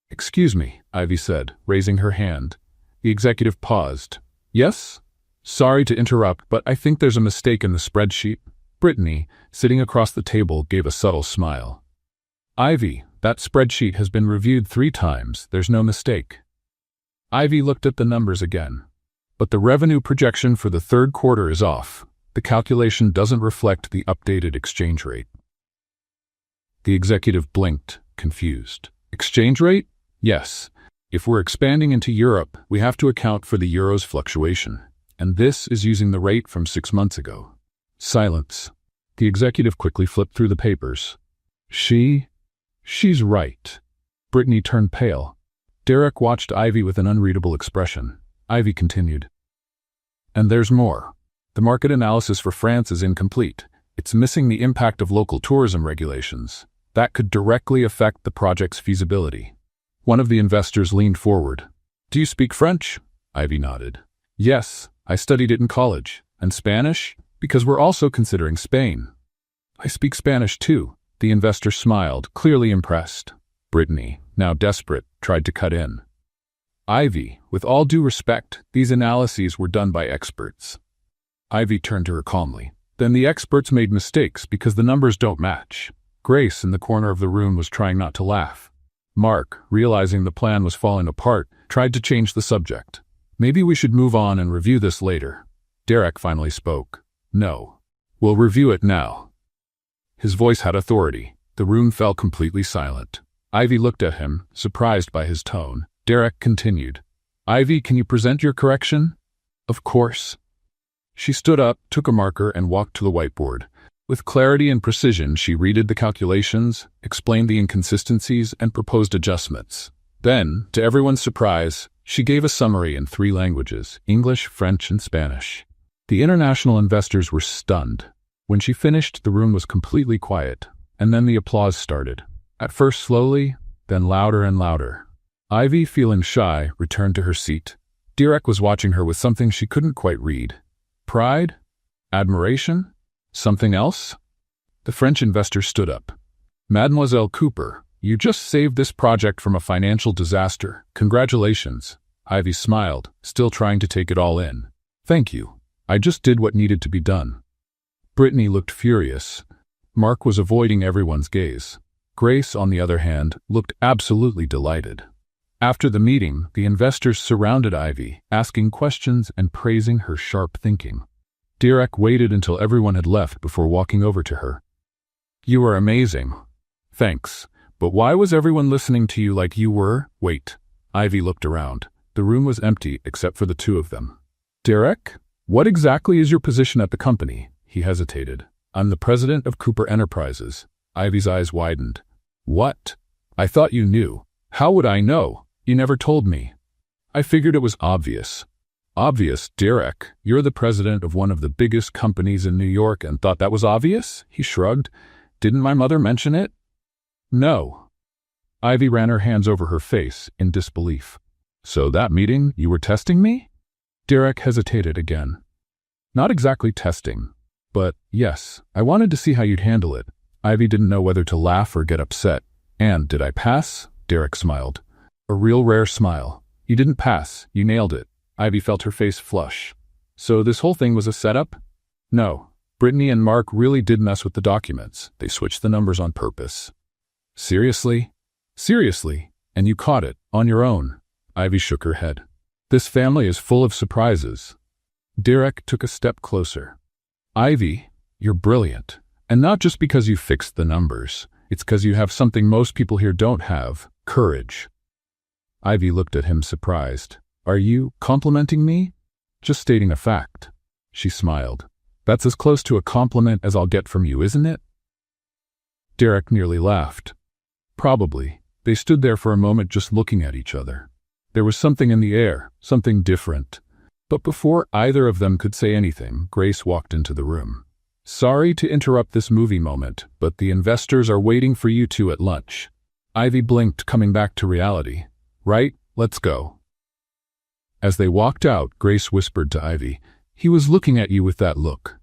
S1: Excuse me, Ivy said, raising her hand. The executive paused. Yes? Sorry to interrupt, but I think there's a mistake in the spreadsheet. Brittany, sitting across the table, gave a subtle smile. Ivy, that spreadsheet has been reviewed 3 times. There's no mistake. Ivy looked at the numbers again. But the revenue projection for the 3rd quarter is off. The calculation doesn't reflect the updated exchange rate. The executive blinked, confused. Exchange rate? Yes. If we're expanding into Europe, we have to account for the euro's fluctuation. And this is using the rate from 6 months ago. Silence. The executive quickly flipped through the papers. She's right. Brittany turned pale. Derek watched Ivy with an unreadable expression. Ivy continued. And there's more. The market analysis for France is incomplete. It's missing the impact of local tourism regulations. That could directly affect the project's feasibility. One of the investors leaned forward. Do you speak French? Ivy nodded. Yes, I studied it in college. And Spanish? Because we're also considering Spain. I speak Spanish too. The investor smiled, clearly impressed. Brittany, now desperate, tried to cut in. Ivy, with all due respect, these analyses were done by experts. Ivy turned to her calmly. Then the experts made mistakes because the numbers don't match. Grace, in the corner of the room, was trying not to laugh. Mark, realizing the plan was falling apart, tried to change the subject. Maybe we should move on and review this later. Derek finally spoke. No. We'll review it now. His voice had authority. The room fell completely silent. Ivy looked at him, surprised by his tone. Derek continued. Ivy, can you present your correction? Of course. She stood up, took a marker, and walked to the whiteboard. With clarity and precision, she read the calculations, explained the inconsistencies, and proposed adjustments. Then, to everyone's surprise, she gave a summary in 3 languages, English, French, and Spanish. The international investors were stunned. When she finished, the room was completely quiet, and then the applause started. At first slowly, then louder and louder. Ivy, feeling shy, returned to her seat. Derek was watching her with something she couldn't quite read. Pride? Admiration? Something else? The French investor stood up. Mademoiselle Cooper, you just saved this project from a financial disaster. Congratulations. Ivy smiled, still trying to take it all in. Thank you. I just did what needed to be done. Brittany looked furious. Mark was avoiding everyone's gaze. Grace, on the other hand, looked absolutely delighted. After the meeting, the investors surrounded Ivy, asking questions and praising her sharp thinking. Derek waited until everyone had left before walking over to her. You are amazing. Thanks. But why was everyone listening to you like you were? Wait. Ivy looked around. The room was empty except for the 2 of them. Derek? What exactly is your position at the company? He hesitated. I'm the president of Cooper Enterprises. Ivy's eyes widened. What? I thought you knew. How would I know? You never told me. I figured it was obvious. Obvious, Derek? You're the president of one of the biggest companies in New York and thought that was obvious? He shrugged. Didn't my mother mention it? No. Ivy ran her hands over her face in disbelief. So that meeting, you were testing me? Derek hesitated again. Not exactly testing, but yes, I wanted to see how you'd handle it. Ivy didn't know whether to laugh or get upset. And did I pass? Derek smiled. A real rare smile. You didn't pass, you nailed it. Ivy felt her face flush. So this whole thing was a setup? No. Brittany and Mark really did mess with the documents. They switched the numbers on purpose. Seriously? Seriously? And you caught it, on your own? Ivy shook her head. This family is full of surprises. Derek took a step closer. Ivy, you're brilliant. And not just because you fixed the numbers. It's because you have something most people here don't have, courage. Ivy looked at him surprised. Are you complimenting me? Just stating a fact. She smiled. That's as close to a compliment as I'll get from you, isn't it? Derek nearly laughed. Probably. They stood there for a moment just looking at each other. There was something in the air, something different. But before either of them could say anything, Grace walked into the room. Sorry to interrupt this movie moment, but the investors are waiting for you two at lunch. Ivy blinked, coming back to reality. Right, let's go. As they walked out, Grace whispered to Ivy, he was looking at you with that look.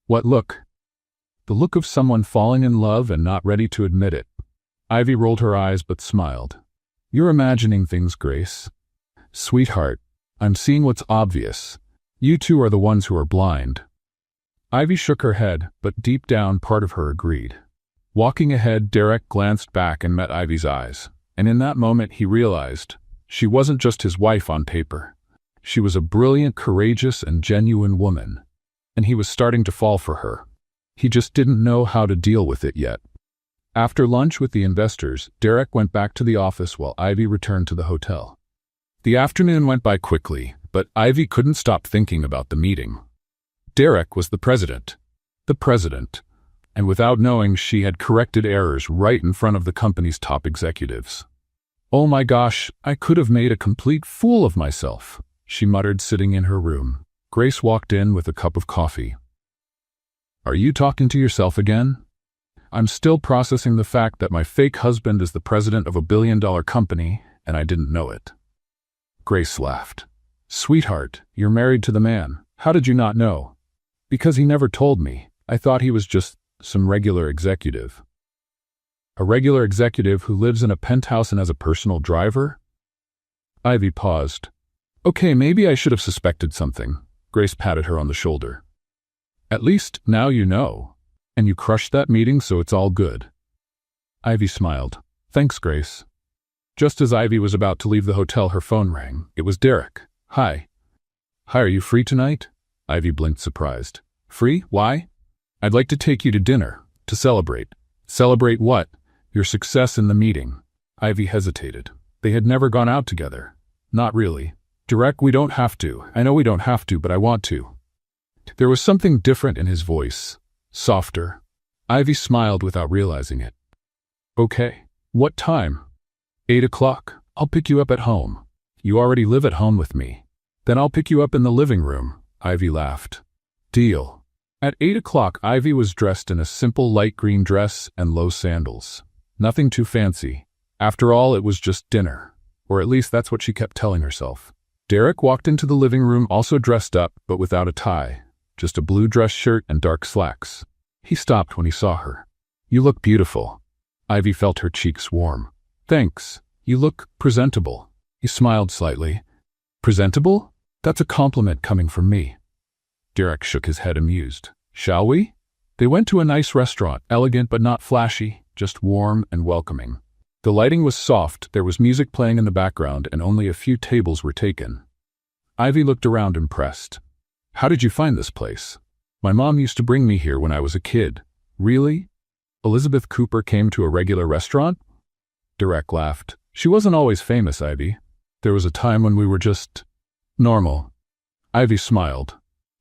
S1: What look? The look of someone falling in love and not ready to admit it. Ivy rolled her eyes but smiled. You're imagining things, Grace. Sweetheart, I'm seeing what's obvious. You two are the ones who are blind. Ivy shook her head, but deep down part of her agreed. Walking ahead, Derek glanced back and met Ivy's eyes, and in that moment he realized she wasn't just his wife on paper. She was a brilliant, courageous, and genuine woman, and he was starting to fall for her. He just didn't know how to deal with it yet. After lunch with the investors, Derek went back to the office while Ivy returned to the hotel. The afternoon went by quickly, but Ivy couldn't stop thinking about the meeting. Derek was the president. And without knowing, she had corrected errors right in front of the company's top executives. Oh my gosh, I could have made a complete fool of myself, she muttered sitting in her room. Grace walked in with a cup of coffee. Are you talking to yourself again? I'm still processing the fact that my fake husband is the president of a billion-dollar company, and I didn't know it. Grace laughed. Sweetheart, you're married to the man. How did you not know? Because he never told me. I thought he was just some regular executive. A regular executive who lives in a penthouse and has a personal driver? Ivy paused. Okay, maybe I should have suspected something. Grace patted her on the shoulder. At least now you know. And you crushed that meeting, so it's all good. Ivy smiled. Thanks, Grace. Just as Ivy was about to leave the hotel, her phone rang. It was Derek. Hi. Hi, are you free tonight? Ivy blinked, surprised. Free? Why? I'd like to take you to dinner, to celebrate. Celebrate what? Your success in the meeting. Ivy hesitated. They had never gone out together. Not really. Derek, we don't have to. I know we don't have to, but I want to. There was something different in his voice. Softer. Ivy smiled without realizing it. Okay. What time? 8 o'clock. I'll pick you up at home. You already live at home with me. Then I'll pick you up in the living room. Ivy laughed. Deal. At 8 o'clock, Ivy was dressed in a simple light green dress and low sandals. Nothing too fancy. After all, it was just dinner. Or at least that's what she kept telling herself. Derek walked into the living room also dressed up, but without a tie. Just a blue dress shirt and dark slacks. He stopped when he saw her. You look beautiful. Ivy felt her cheeks warm. Thanks. You look presentable. He smiled slightly. Presentable? That's a compliment coming from me. Derek shook his head amused. Shall we? They went to a nice restaurant, elegant but not flashy, just warm and welcoming. The lighting was soft, there was music playing in the background, and only a few tables were taken. Ivy looked around impressed. How did you find this place? My mom used to bring me here when I was a kid. Really? Elizabeth Cooper came to a regular restaurant? Derek laughed. She wasn't always famous, Ivy. There was a time when we were just normal. Ivy smiled.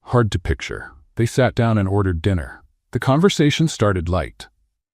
S1: Hard to picture. They sat down and ordered dinner. The conversation started light.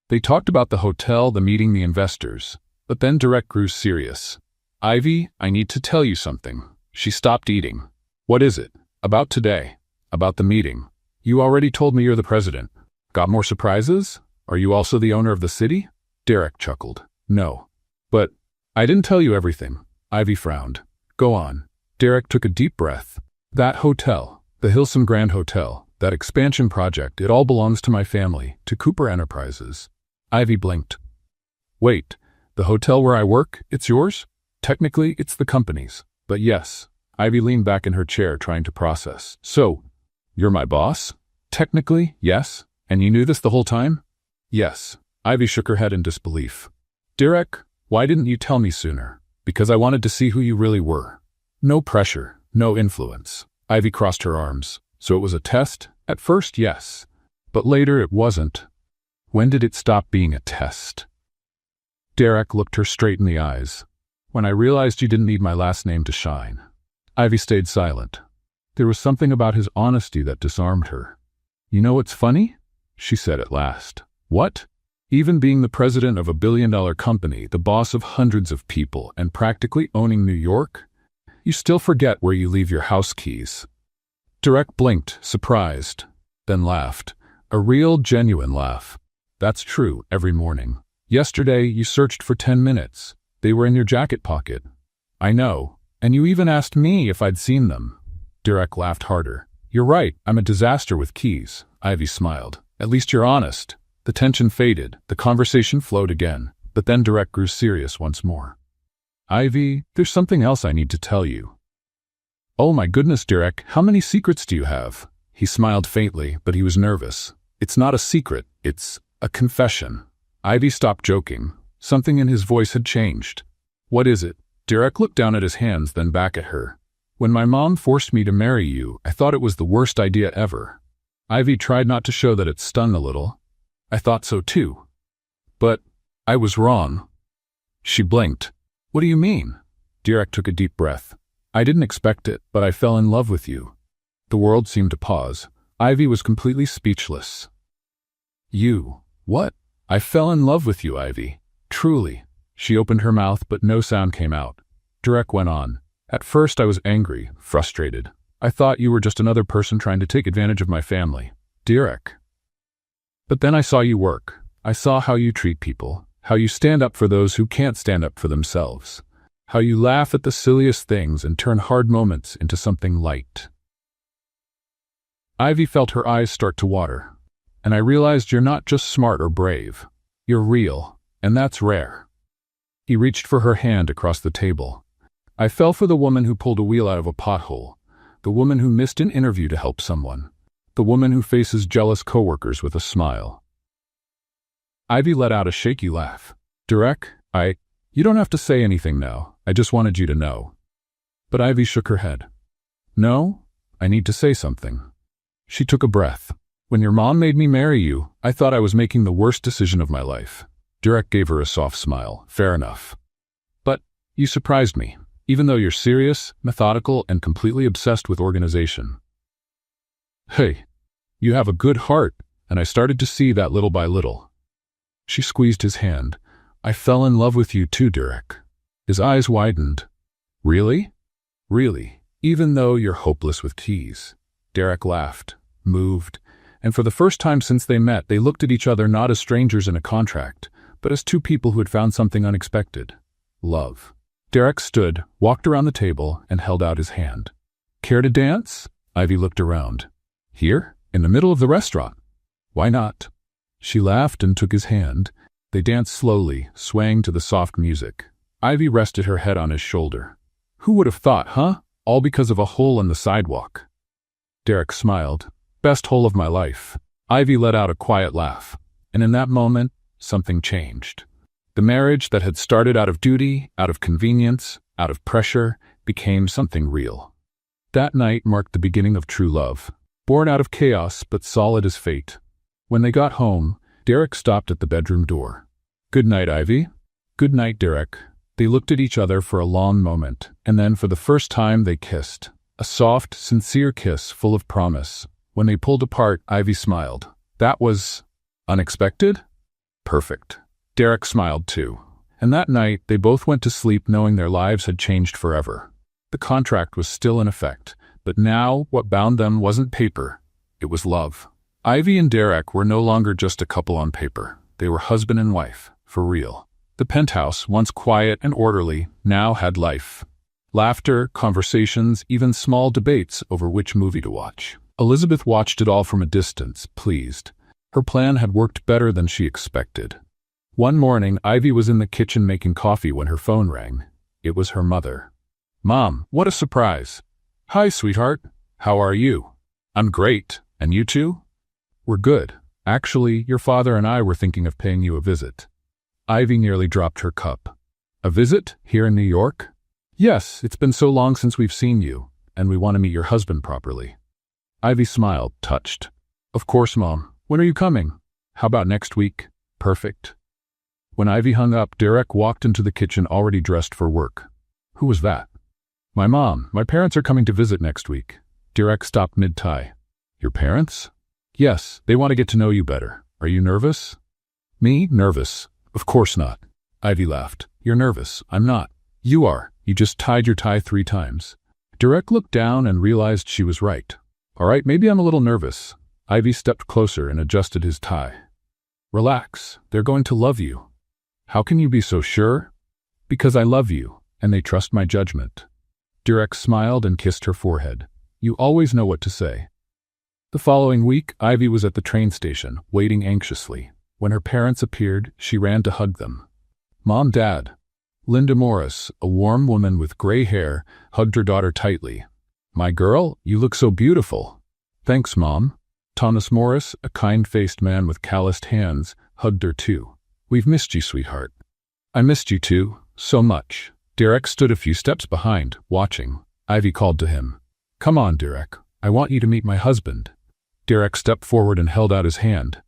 S1: They talked about the hotel, the meeting, the investors. But then Derek grew serious. Ivy, I need to tell you something. She stopped eating. What is it? About today. About the meeting. You already told me you're the president. Got more surprises? Are you also the owner of the city? Derek chuckled. No. But I didn't tell you everything. Ivy frowned. Go on. Derek took a deep breath. That hotel, the Hilson Grand Hotel, that expansion project, it all belongs to my family, to Cooper Enterprises. Ivy blinked. Wait, the hotel where I work, it's yours? Technically, it's the company's. But yes. Ivy leaned back in her chair, trying to process. So, you're my boss? Technically, yes. And you knew this the whole time? Yes. Ivy shook her head in disbelief. Derek, why didn't you tell me sooner? Because I wanted to see who you really were. No pressure, no influence. Ivy crossed her arms. So it was a test? At first, yes. But later it wasn't. When did it stop being a test? Derek looked her straight in the eyes. When I realized you didn't need my last name to shine. Ivy stayed silent. There was something about his honesty that disarmed her. You know what's funny? She said at last. What? Even being the president of a billion-dollar company, the boss of hundreds of people, and practically owning New York, you still forget where you leave your house keys. Derek blinked, surprised, then laughed. A real, genuine laugh. That's true, every morning. Yesterday, you searched for 10 minutes. They were in your jacket pocket. I know. And you even asked me if I'd seen them. Derek laughed harder. You're right, I'm a disaster with keys. Ivy smiled. At least you're honest. The tension faded. The conversation flowed again. But then Derek grew serious once more. Ivy, there's something else I need to tell you. Oh my goodness, Derek, how many secrets do you have? He smiled faintly, but he was nervous. It's not a secret, it's a confession. Ivy stopped joking. Something in his voice had changed. What is it? Derek looked down at his hands, then back at her. When my mom forced me to marry you, I thought it was the worst idea ever. Ivy tried not to show that it stung a little. I thought so too. But I was wrong. She blinked. What do you mean? Derek took a deep breath. I didn't expect it, but I fell in love with you. The world seemed to pause. Ivy was completely speechless. You? What? I fell in love with you, Ivy. Truly. She opened her mouth, but no sound came out. Derek went on. At first I was angry, frustrated. I thought you were just another person trying to take advantage of my family. Derek. But then I saw you work. I saw how you treat people, how you stand up for those who can't stand up for themselves, how you laugh at the silliest things and turn hard moments into something light. Ivy felt her eyes start to water. And I realized you're not just smart or brave. You're real, and that's rare. He reached for her hand across the table. I fell for the woman who pulled a wheel out of a pothole, the woman who missed an interview to help someone, the woman who faces jealous coworkers with a smile. Ivy let out a shaky laugh. Derek, you don't have to say anything now. I just wanted you to know. But Ivy shook her head. No, I need to say something. She took a breath. When your mom made me marry you, I thought I was making the worst decision of my life. Derek gave her a soft smile. Fair enough. But you surprised me, even though you're serious, methodical, and completely obsessed with organization. Hey, you have a good heart, and I started to see that little by little. She squeezed his hand. I fell in love with you too, Derek. His eyes widened. Really? Really? Even though you're hopeless with keys. Derek laughed, moved, and for the first time since they met, they looked at each other not as strangers in a contract, but as two people who had found something unexpected. Love. Derek stood, walked around the table, and held out his hand. Care to dance? Ivy looked around. Here? In the middle of the restaurant? Why not? She laughed and took his hand. They danced slowly, swaying to the soft music. Ivy rested her head on his shoulder. Who would have thought, huh? All because of a hole in the sidewalk. Derek smiled. Best hole of my life. Ivy let out a quiet laugh. And in that moment, something changed. The marriage that had started out of duty, out of convenience, out of pressure, became something real. That night marked the beginning of true love, born out of chaos but solid as fate. When they got home, Derek stopped at the bedroom door. Good night, Ivy. Good night, Derek. They looked at each other for a long moment, and then for the first time they kissed. A soft, sincere kiss full of promise. When they pulled apart, Ivy smiled. That was unexpected? Perfect. Derek smiled too. And that night, they both went to sleep knowing their lives had changed forever. The contract was still in effect, but now what bound them wasn't paper. It was love. Ivy and Derek were no longer just a couple on paper. They were husband and wife, for real. The penthouse, once quiet and orderly, now had life. Laughter, conversations, even small debates over which movie to watch. Elizabeth watched it all from a distance, pleased. Her plan had worked better than she expected. One morning, Ivy was in the kitchen making coffee when her phone rang. It was her mother. "Mom, what a surprise." "Hi, sweetheart. How are you?" "I'm great. And you too?" "We're good. Actually, your father and I were thinking of paying you a visit." Ivy nearly dropped her cup. "A visit? Here in New York?" "Yes, it's been so long since we've seen you, and we want to meet your husband properly." Ivy smiled, touched. "Of course, Mom. When are you coming?" "How about next week?" "Perfect." When Ivy hung up, Derek walked into the kitchen already dressed for work. "Who was that?" "My mom. My parents are coming to visit next week." Derek stopped mid-tie. "Your parents?" "Yes, they want to get to know you better. Are you nervous?" "Me? Nervous? Of course not." Ivy laughed. "You're nervous. I'm not." "You are. You just tied your tie 3 times." Derek looked down and realized she was right. "All right, maybe I'm a little nervous." Ivy stepped closer and adjusted his tie. "Relax. They're going to love you." "How can you be so sure?" "Because I love you, and they trust my judgment." Derek smiled and kissed her forehead. "You always know what to say." The following week, Ivy was at the train station, waiting anxiously. When her parents appeared, she ran to hug them. "Mom, Dad." Linda Morris, a warm woman with gray hair, hugged her daughter tightly. "My girl, you look so beautiful." "Thanks, Mom." Thomas Morris, a kind-faced man with calloused hands, hugged her too. "We've missed you, sweetheart." "I missed you too, so much." Derek stood a few steps behind, watching. Ivy called to him. "Come on, Derek. I want you to meet my husband." Derek stepped forward and held out his hand.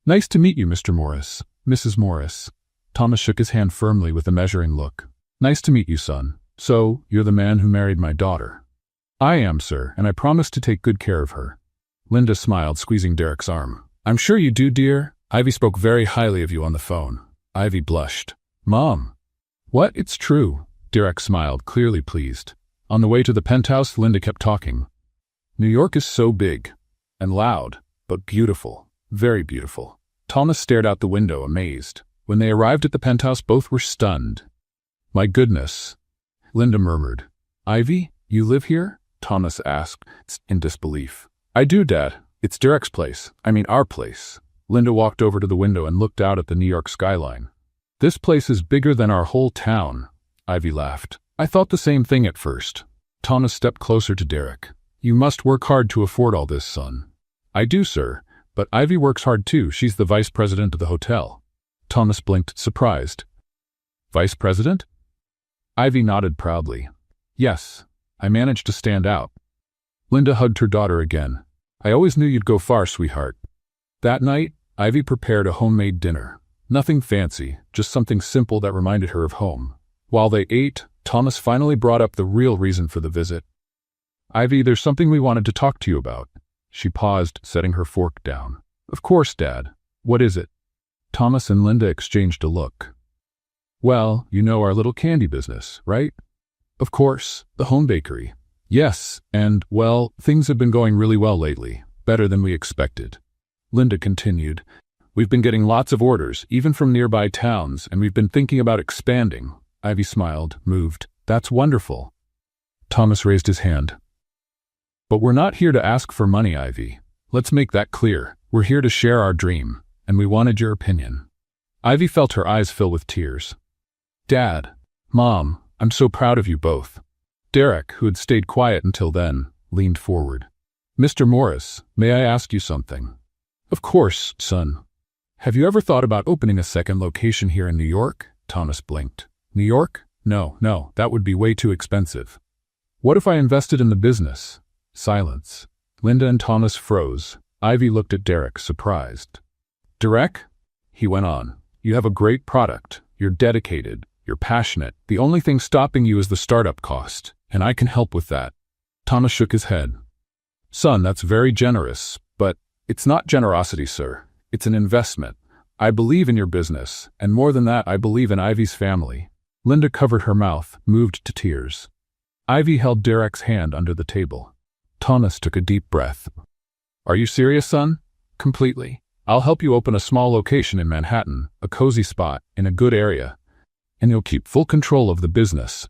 S1: "Nice to meet you, Mr. Morris, Mrs. Morris." Thomas shook his hand firmly with a measuring look. "Nice to meet you, son. So, you're the man who married my daughter." "I am, sir, and I promise to take good care of her." Linda smiled, squeezing Derek's arm. "I'm sure you do, dear. Ivy spoke very highly of you on the phone." Ivy blushed. "Mom." "What? It's true." Derek smiled, clearly pleased. On the way to the penthouse, Linda kept talking. "New York is so big and loud, but beautiful, very beautiful." Thomas stared out the window, amazed. When they arrived at the penthouse, both were stunned. "My goodness," Linda murmured. "Ivy, you live here?" Thomas asked, in disbelief. "I do, Dad. It's Derek's place. I mean our place." Linda walked over to the window and looked out at the New York skyline. "This place is bigger than our whole town." Ivy laughed. "I thought the same thing at first." Thomas stepped closer to Derek. "You must work hard to afford all this, son." "I do, sir, but Ivy works hard too. She's the vice president of the hotel." Thomas blinked, surprised. "Vice president?" Ivy nodded proudly. "Yes, I managed to stand out." Linda hugged her daughter again. "I always knew you'd go far, sweetheart." That night, Ivy prepared a homemade dinner. Nothing fancy, just something simple that reminded her of home. While they ate, Thomas finally brought up the real reason for the visit. "Ivy, there's something we wanted to talk to you about." She paused, setting her fork down. "Of course, Dad. What is it?" Thomas and Linda exchanged a look. "Well, you know our little candy business, right?" "Of course, the home bakery." "Yes, and, well, things have been going really well lately, better than we expected." Linda continued. "We've been getting lots of orders, even from nearby towns, and we've been thinking about expanding." Ivy smiled, moved. "That's wonderful." Thomas raised his hand. "But we're not here to ask for money, Ivy. Let's make that clear. We're here to share our dream, and we wanted your opinion." Ivy felt her eyes fill with tears. "Dad, Mom, I'm so proud of you both." Derek, who had stayed quiet until then, leaned forward. "Mr. Morris, may I ask you something?" "Of course, son." "Have you ever thought about opening a second location here in New York?" Thomas blinked. "New York? No, that would be way too expensive." "What if I invested in the business?" Silence. Linda and Thomas froze. Ivy looked at Derek, surprised. "Derek," he went on, "you have a great product. You're dedicated. You're passionate. The only thing stopping you is the startup cost, and I can help with that." Thomas shook his head. "Son, that's very generous, but it's not generosity, sir. It's an investment. I believe in your business, and more than that, I believe in Ivy's family." Linda covered her mouth, moved to tears. Ivy held Derek's hand under the table. Thomas took a deep breath. "Are you serious, son?" "Completely. I'll help you open a small location in Manhattan, a cozy spot, in a good area, and you'll keep full control of the business."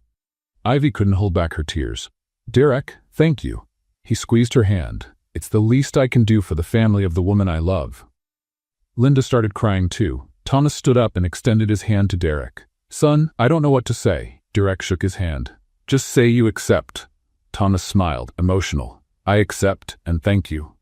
S1: Ivy couldn't hold back her tears. Derek, thank you. He squeezed her hand. It's the least I can do for the family of the woman I love. Linda started crying too. Thomas stood up and extended his hand to Derek. Son, I don't know what to say. Derek shook his hand. Just say you accept. Thomas smiled, emotional. I accept and thank you.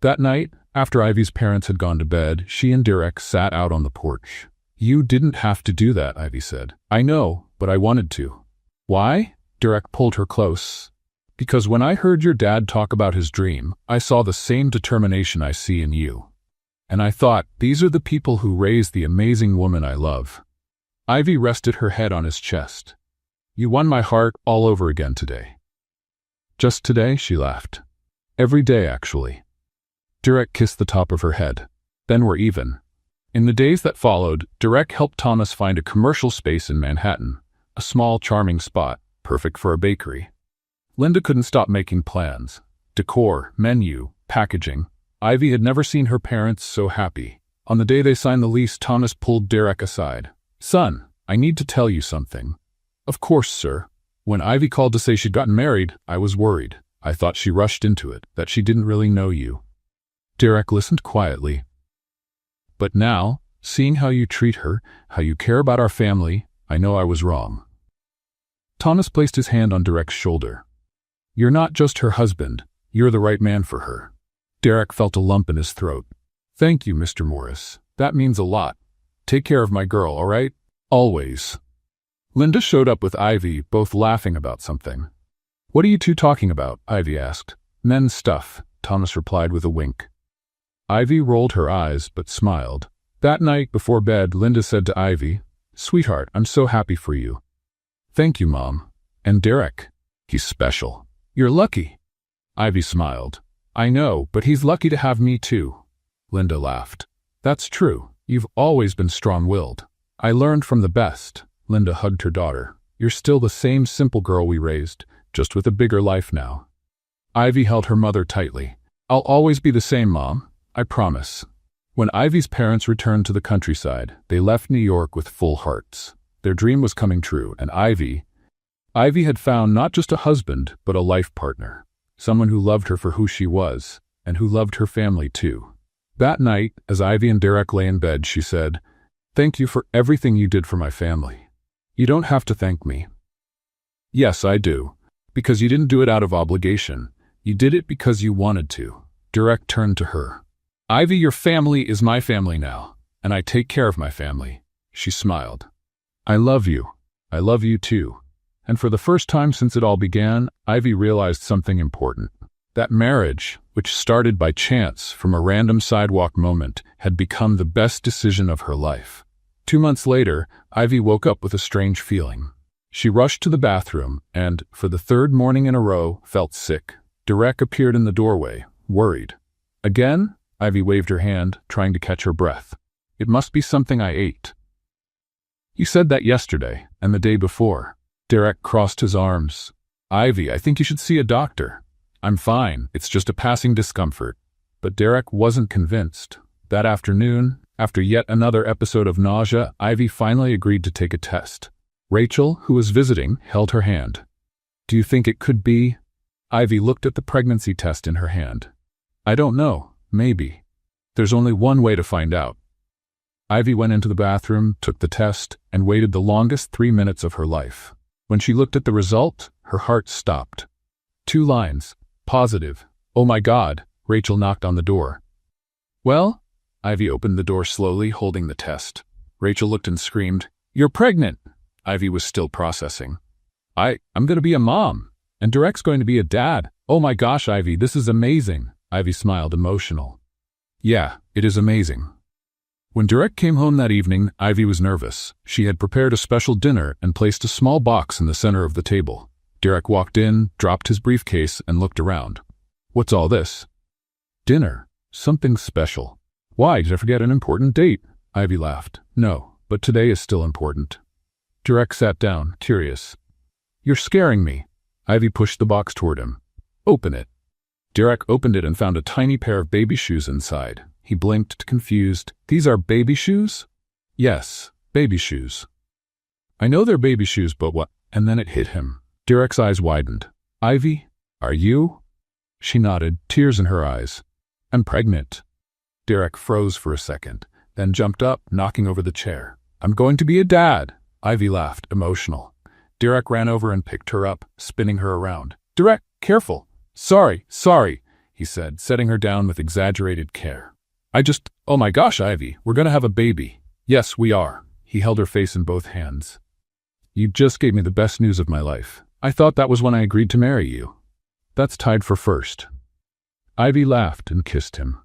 S1: That night, after Ivy's parents had gone to bed, she and Derek sat out on the porch. You didn't have to do that, Ivy said. I know, but I wanted to. Why? Derek pulled her close. Because when I heard your dad talk about his dream, I saw the same determination I see in you. And I thought, these are the people who raised the amazing woman I love. Ivy rested her head on his chest. You won my heart all over again today. Just today, she laughed. Every day, actually. Derek kissed the top of her head. Then we're even. In the days that followed, Derek helped Thomas find a commercial space in Manhattan, a small, charming spot, perfect for a bakery. Linda couldn't stop making plans. Decor, menu, packaging. Ivy had never seen her parents so happy. On the day they signed the lease, Thomas pulled Derek aside. Son, I need to tell you something. Of course, sir. When Ivy called to say she'd gotten married, I was worried. I thought she rushed into it, that she didn't really know you. Derek listened quietly. But now, seeing how you treat her, how you care about our family, I know I was wrong. Thomas placed his hand on Derek's shoulder. You're not just her husband, you're the right man for her. Derek felt a lump in his throat. Thank you, Mr. Morris. That means a lot. Take care of my girl, all right? Always. Linda showed up with Ivy, both laughing about something. What are you two talking about? Ivy asked. Men's stuff, Thomas replied with a wink. Ivy rolled her eyes but smiled. That night before bed, Linda said to Ivy, Sweetheart, I'm so happy for you. Thank you, Mom. And Derek? He's special. You're lucky. Ivy smiled. I know, but he's lucky to have me too. Linda laughed. That's true. You've always been strong-willed. I learned from the best. Linda hugged her daughter. You're still the same simple girl we raised, just with a bigger life now. Ivy held her mother tightly. I'll always be the same, Mom. I promise. When Ivy's parents returned to the countryside, they left New York with full hearts. Their dream was coming true, and Ivy had found not just a husband, but a life partner. Someone who loved her for who she was, and who loved her family too. That night, as Ivy and Derek lay in bed, she said, Thank you for everything you did for my family. You don't have to thank me. Yes, I do. Because you didn't do it out of obligation. You did it because you wanted to. Derek turned to her. Ivy, your family is my family now, and I take care of my family. She smiled. I love you. I love you too. And for the first time since it all began, Ivy realized something important. That marriage, which started by chance from a random sidewalk moment, had become the best decision of her life. 2 months later, Ivy woke up with a strange feeling. She rushed to the bathroom and, for the third morning in a row, felt sick. Derek appeared in the doorway, worried. Again? Ivy waved her hand, trying to catch her breath. It must be something I ate. You said that yesterday, and the day before. Derek crossed his arms. Ivy, I think you should see a doctor. I'm fine, it's just a passing discomfort. But Derek wasn't convinced. That afternoon, after yet another episode of nausea, Ivy finally agreed to take a test. Rachel, who was visiting, held her hand. Do you think it could be? Ivy looked at the pregnancy test in her hand. I don't know, maybe. There's only one way to find out. Ivy went into the bathroom, took the test, and waited the longest 3 minutes of her life. When she looked at the result, her heart stopped. 2 lines. Positive. Oh my God. Rachel knocked on the door. Well? Ivy opened the door slowly, holding the test. Rachel looked and screamed, You're pregnant! Ivy was still processing. I'm going to be a mom. And Derek's going to be a dad. Oh my gosh, Ivy, this is amazing. Ivy smiled, emotional. Yeah, it is amazing. When Derek came home that evening, Ivy was nervous. She had prepared a special dinner and placed a small box in the center of the table. Derek walked in, dropped his briefcase, and looked around. What's all this? Dinner. Something special. Why, did I forget an important date? Ivy laughed. No, but today is still important. Derek sat down, curious. You're scaring me. Ivy pushed the box toward him. Open it. Derek opened it and found a tiny pair of baby shoes inside. He blinked, confused. These are baby shoes? Yes, baby shoes. I know they're baby shoes, but what? and then it hit him. Derek's eyes widened. "Ivy, are you?" She nodded, tears in her eyes. "I'm pregnant." Derek froze for a second, then jumped up, knocking over the chair. "I'm going to be a dad." Ivy laughed, emotional. Derek ran over and picked her up, spinning her around. "Derek, careful." Sorry, he said, setting her down with exaggerated care. Oh my gosh, Ivy, we're gonna have a baby." "Yes, we are." He held her face in both hands. "You just gave me the best news of my life. I thought that was when I agreed to marry you." "That's tied for first." Ivy laughed and kissed him.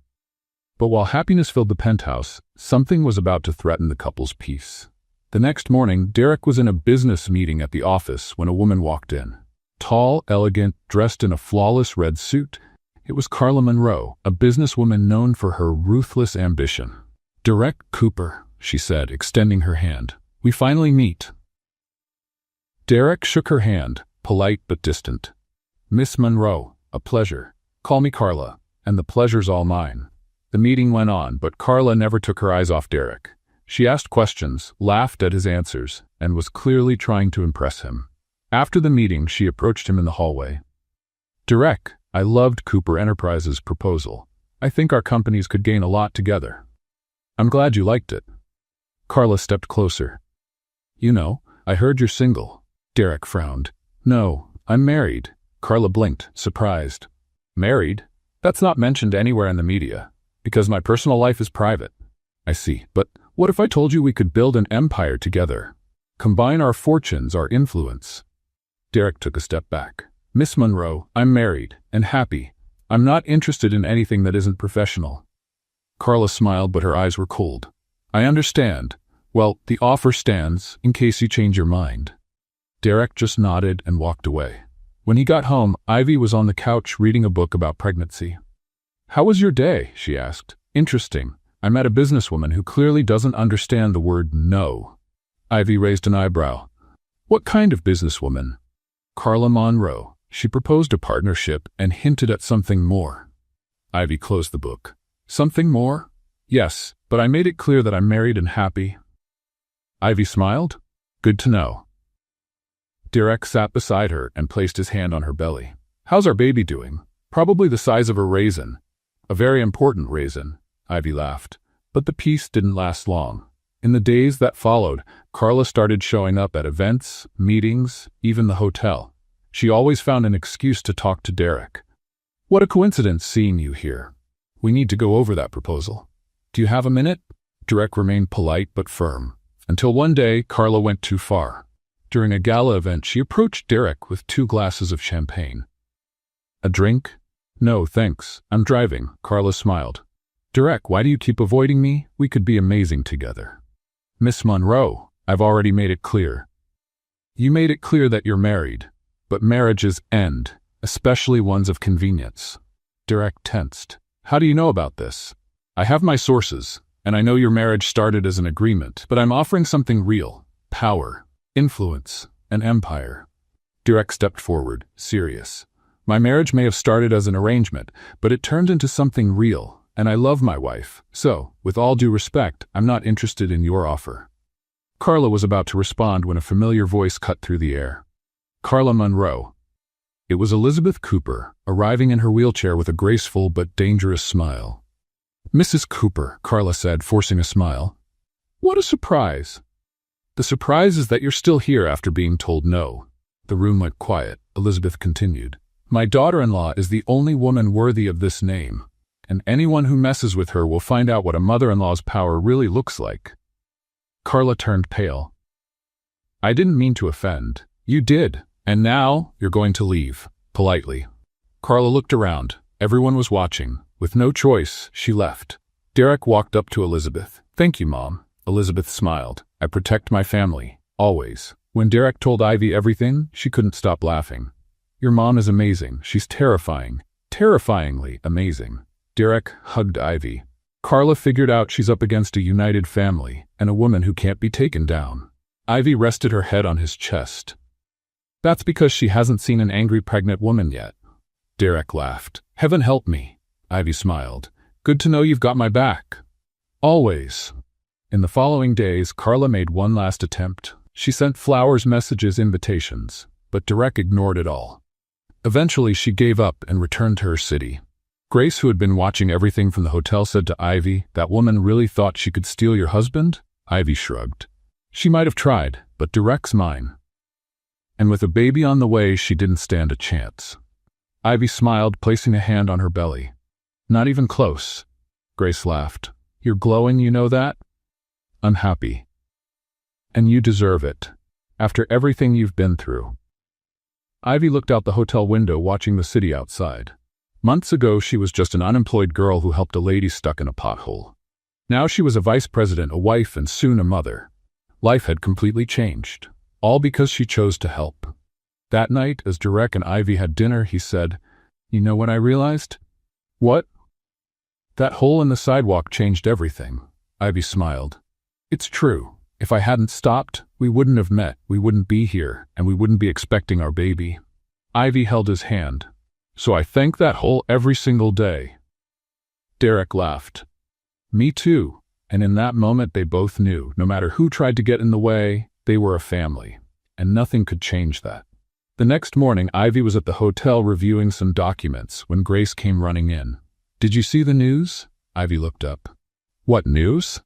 S1: But while happiness filled the penthouse, something was about to threaten the couple's peace. The next morning, Derek was in a business meeting at the office when a woman walked in. Tall, elegant, dressed in a flawless red suit, it was Carla Monroe, a businesswoman known for her ruthless ambition. "Derek Cooper," she said, extending her hand. "We finally meet." Derek shook her hand, polite but distant. "Miss Monroe, a pleasure. Call me Carla, and the pleasure's all mine." The meeting went on, but Carla never took her eyes off Derek. She asked questions, laughed at his answers, and was clearly trying to impress him. After the meeting, she approached him in the hallway. "Derek, I loved Cooper Enterprises' proposal. I think our companies could gain a lot together." "I'm glad you liked it." Carla stepped closer. "You know, I heard you're single." Derek frowned. "No, I'm married." Carla blinked, surprised. "Married? That's not mentioned anywhere in the media, because my personal life is private." "I see, but what if I told you we could build an empire together? Combine our fortunes, our influence." Derek took a step back. "Miss Monroe, I'm married, and happy. I'm not interested in anything that isn't professional." Carla smiled, but her eyes were cold. "I understand. Well, the offer stands, in case you change your mind." Derek just nodded and walked away. When he got home, Ivy was on the couch reading a book about pregnancy. "How was your day?" she asked. "Interesting. I met a businesswoman who clearly doesn't understand the word no." Ivy raised an eyebrow. "What kind of businesswoman?" "Carla Monroe. She proposed a partnership and hinted at something more." Ivy closed the book. "Something more?" "Yes, but I made it clear that I'm married and happy." Ivy smiled. "Good to know." Derek sat beside her and placed his hand on her belly. "How's our baby doing?" "Probably the size of a raisin." "A very important raisin," Ivy laughed. But the peace didn't last long. In the days that followed, Carla started showing up at events, meetings, even the hotel. She always found an excuse to talk to Derek. "What a coincidence seeing you here. We need to go over that proposal. Do you have a minute?" Derek remained polite but firm. Until one day, Carla went too far. During a gala event, she approached Derek with 2 glasses of champagne. "A drink?" "No, thanks. I'm driving." Carla smiled. "Derek, why do you keep avoiding me? We could be amazing together." "Miss Monroe, I've already made it clear." "You made it clear that you're married, but marriages end, especially ones of convenience." Derek tensed. "How do you know about this?" "I have my sources, and I know your marriage started as an agreement, but I'm offering something real: power, influence, an empire." Derek stepped forward, serious. "My marriage may have started as an arrangement, but it turned into something real, and I love my wife. So, with all due respect, I'm not interested in your offer." Carla was about to respond when a familiar voice cut through the air. "Carla Monroe." It was Elizabeth Cooper, arriving in her wheelchair with a graceful but dangerous smile. "Mrs. Cooper," Carla said, forcing a smile. "What a surprise." "The surprise is that you're still here after being told no." The room went quiet. Elizabeth continued. "My daughter-in-law is the only woman worthy of this name, and anyone who messes with her will find out what a mother-in-law's power really looks like." Carla turned pale. "I didn't mean to offend." "You did, and now you're going to leave." Politely. Carla looked around. Everyone was watching. With no choice, she left. Derek walked up to Elizabeth. "Thank you, Mom." Elizabeth smiled. "I protect my family, always." When Derek told Ivy everything, she couldn't stop laughing. "Your mom is amazing. She's terrifying. Terrifyingly amazing." Derek hugged Ivy. Carla figured out she's up against a united family and a woman who can't be taken down. Ivy rested her head on his chest. "That's because she hasn't seen an angry pregnant woman yet." Derek laughed. "Heaven help me." Ivy smiled. "Good to know you've got my back." "Always." In the following days, Carla made one last attempt. She sent flowers, messages, invitations, but Derek ignored it all. Eventually, she gave up and returned to her city. Grace, who had been watching everything from the hotel, said to Ivy, "That woman really thought she could steal your husband?" Ivy shrugged. "She might have tried, but Derek's mine. And with a baby on the way, she didn't stand a chance." Ivy smiled, placing a hand on her belly. "Not even close." Grace laughed. "You're glowing, you know that?" "I'm happy. And you deserve it, after everything you've been through." Ivy looked out the hotel window, watching the city outside. Months ago, she was just an unemployed girl who helped a lady stuck in a pothole. Now she was a vice president, a wife, and soon a mother. Life had completely changed, all because she chose to help. That night, as Derek and Ivy had dinner, he said, "You know what I realized?" "What?" "That hole in the sidewalk changed everything." Ivy smiled. "It's true. If I hadn't stopped, we wouldn't have met, we wouldn't be here, and we wouldn't be expecting our baby." Ivy held his hand. "So I thank that hole every single day." Derek laughed. "Me too." And in that moment they both knew, no matter who tried to get in the way, they were a family, and nothing could change that. The next morning, Ivy was at the hotel reviewing some documents when Grace came running in. "Did you see the news?" Ivy looked up. "What news?"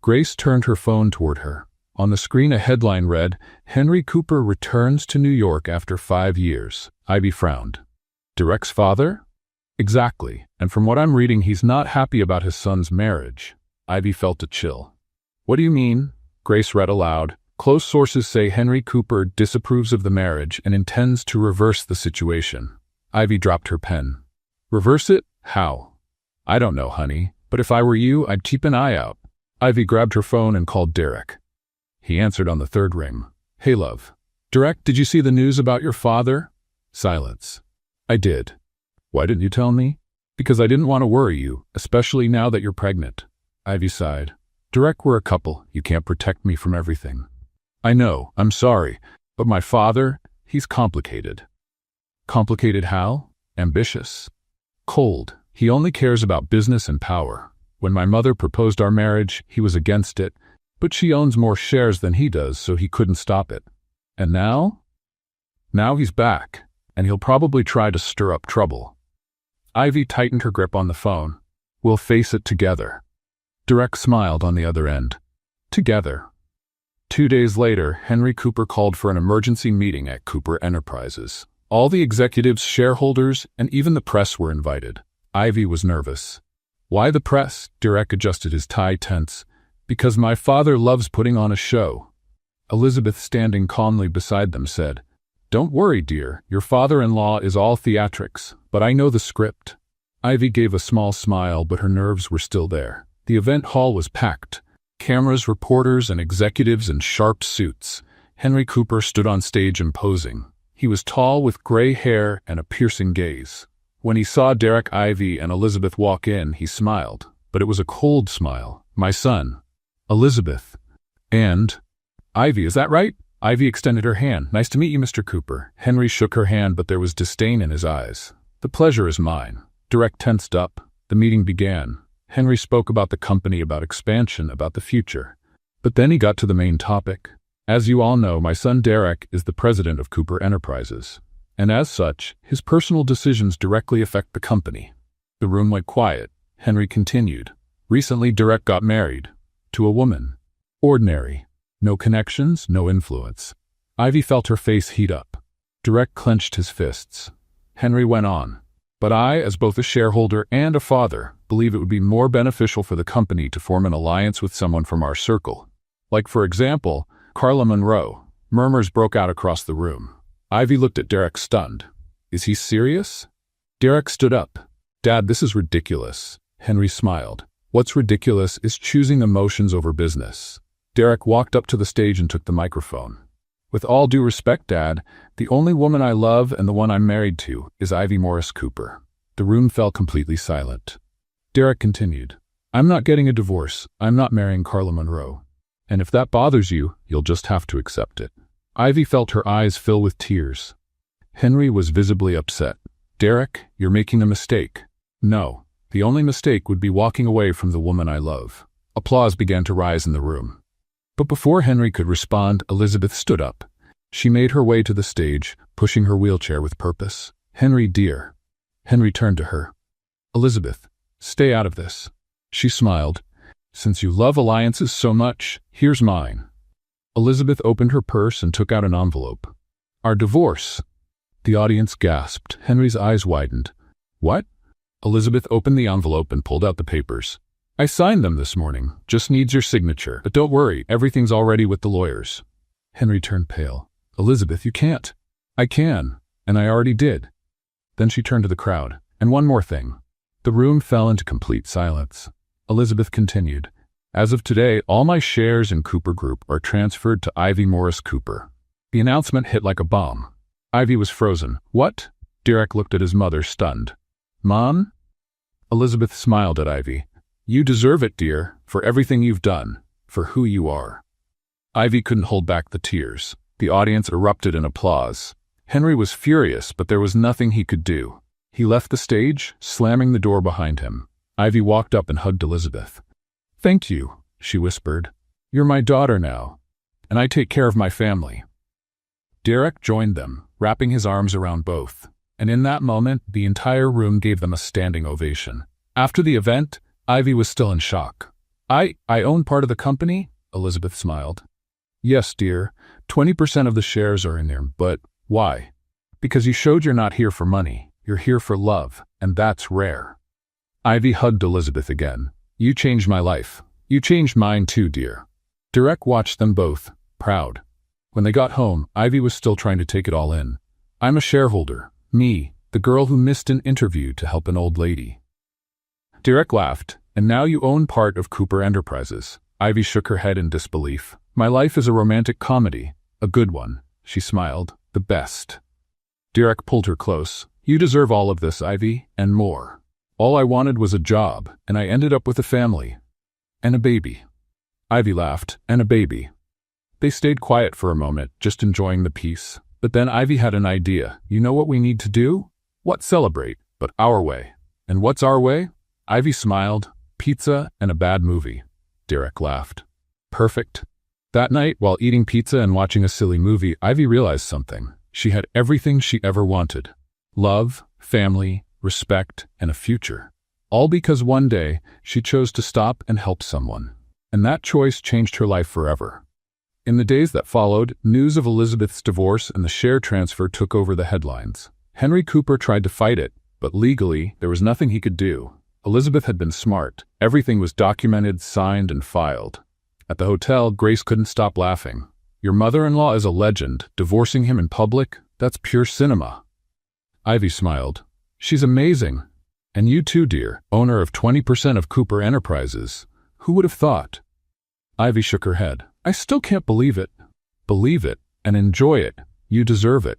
S1: Grace turned her phone toward her. On the screen, a headline read, "Henry Cooper returns to New York after 5 years." Ivy frowned. "Derek's father?" "Exactly, and from what I'm reading, he's not happy about his son's marriage." Ivy felt a chill. "What do you mean?" Grace read aloud. "Close sources say Henry Cooper disapproves of the marriage and intends to reverse the situation." Ivy dropped her pen. "Reverse it? How?" "I don't know, honey, but if I were you, I'd keep an eye out." Ivy grabbed her phone and called Derek. He answered on the third ring. "Hey, love." "Derek, did you see the news about your father?" Silence. "I did." "Why didn't you tell me?" "Because I didn't want to worry you, especially now that you're pregnant." Ivy sighed. "Derek, we're a couple. You can't protect me from everything." "I know, I'm sorry, but my father, he's complicated." "Complicated how?" "Ambitious. Cold. He only cares about business and power. When my mother proposed our marriage, he was against it, but she owns more shares than he does, so he couldn't stop it. And now? Now he's back, and he'll probably try to stir up trouble." Ivy tightened her grip on the phone. "We'll face it together." Derek smiled on the other end. Together. 2 days later, Henry Cooper called for an emergency meeting at Cooper Enterprises. All the executives, shareholders, and even the press were invited. Ivy was nervous. "Why the press?" Derek adjusted his tie tense. "Because my father loves putting on a show." Elizabeth, standing calmly beside them, said, "Don't worry, dear. Your father-in-law is all theatrics, but I know the script." Ivy gave a small smile, but her nerves were still there. The event hall was packed. Cameras, reporters, and executives in sharp suits. Henry Cooper stood on stage imposing. He was tall, with gray hair and a piercing gaze. When he saw Derek, Ivy, and Elizabeth walk in, he smiled, but it was a cold smile. "My son." "Elizabeth." "And Ivy, is that right?" Ivy extended her hand. "Nice to meet you, Mr. Cooper." Henry shook her hand, but there was disdain in his eyes. "The pleasure is mine." Derek tensed up. The meeting began. Henry spoke about the company, about expansion, about the future. But then he got to the main topic. "As you all know, my son Derek is the president of Cooper Enterprises. And as such, his personal decisions directly affect the company." The room went quiet. Henry continued. "Recently, Derek got married. To a woman. Ordinary. No connections, no influence." Ivy felt her face heat up. Derek clenched his fists. Henry went on. "But I, as both a shareholder and a father, believe it would be more beneficial for the company to form an alliance with someone from our circle. Like, for example, Carla Monroe." Murmurs broke out across the room. Ivy looked at Derek, stunned. "Is he serious?" Derek stood up. "Dad, this is ridiculous." Henry smiled. "What's ridiculous is choosing emotions over business." Derek walked up to the stage and took the microphone. "With all due respect, Dad, the only woman I love and the one I'm married to is Ivy Morris Cooper." The room fell completely silent. Derek continued. "I'm not getting a divorce. I'm not marrying Carla Monroe. And if that bothers you, you'll just have to accept it." Ivy felt her eyes fill with tears. Henry was visibly upset. "Derek, you're making a mistake." "No, the only mistake would be walking away from the woman I love." Applause began to rise in the room. But before Henry could respond, Elizabeth stood up. She made her way to the stage, pushing her wheelchair with purpose. "Henry, dear." Henry turned to her. "Elizabeth, stay out of this." She smiled. "Since you love alliances so much, here's mine." Elizabeth opened her purse and took out an envelope. "Our divorce." The audience gasped. Henry's eyes widened. "What?" Elizabeth opened the envelope and pulled out the papers. "I signed them this morning. Just needs your signature. But don't worry, everything's already with the lawyers." Henry turned pale. "Elizabeth, you can't." "I can, and I already did." Then she turned to the crowd. "And one more thing." The room fell into complete silence. Elizabeth continued. "As of today, all my shares in Cooper Group are transferred to Ivy Morris Cooper." The announcement hit like a bomb. Ivy was frozen. "What?" Derek looked at his mother, stunned. "Mom?" Elizabeth smiled at Ivy. "You deserve it, dear, for everything you've done, for who you are." Ivy couldn't hold back the tears. The audience erupted in applause. Henry was furious, but there was nothing he could do. He left the stage, slamming the door behind him. Ivy walked up and hugged Elizabeth. "Thank you," she whispered. "You're my daughter now, and I take care of my family." Derek joined them, wrapping his arms around both. And in that moment, the entire room gave them a standing ovation. After the event, Ivy was still in shock. I own part of the company?" Elizabeth smiled. "Yes, dear. 20% of the shares are in there, but why?" "Because you showed you're not here for money. You're here for love, and that's rare." Ivy hugged Elizabeth again. "You changed my life. You changed mine too, dear." Derek watched them both, proud. When they got home, Ivy was still trying to take it all in. "I'm a shareholder. Me, the girl who missed an interview to help an old lady." Derek laughed. "And now you own part of Cooper Enterprises." Ivy shook her head in disbelief. "My life is a romantic comedy. A good one." She smiled. "The best." Derek pulled her close. "You deserve all of this, Ivy, and more. All I wanted was a job, and I ended up with a family. And a baby." Ivy laughed. "And a baby." They stayed quiet for a moment, just enjoying the peace. But then Ivy had an idea. "You know what we need to do? What? Celebrate, but our way." "And what's our way?" Ivy smiled. "Pizza and a bad movie." Derek laughed. "Perfect." That night, while eating pizza and watching a silly movie, Ivy realized something. She had everything she ever wanted. Love, family, respect, and a future. All because one day, she chose to stop and help someone. And that choice changed her life forever. In the days that followed, news of Elizabeth's divorce and the share transfer took over the headlines. Henry Cooper tried to fight it, but legally, there was nothing he could do. Elizabeth had been smart. Everything was documented, signed, and filed. At the hotel, Grace couldn't stop laughing. "Your mother-in-law is a legend. Divorcing him in public? That's pure cinema." Ivy smiled. "She's amazing. And you too, dear, owner of 20% of Cooper Enterprises. Who would have thought?" Ivy shook her head. "I still can't believe it." "Believe it, and enjoy it. You deserve it."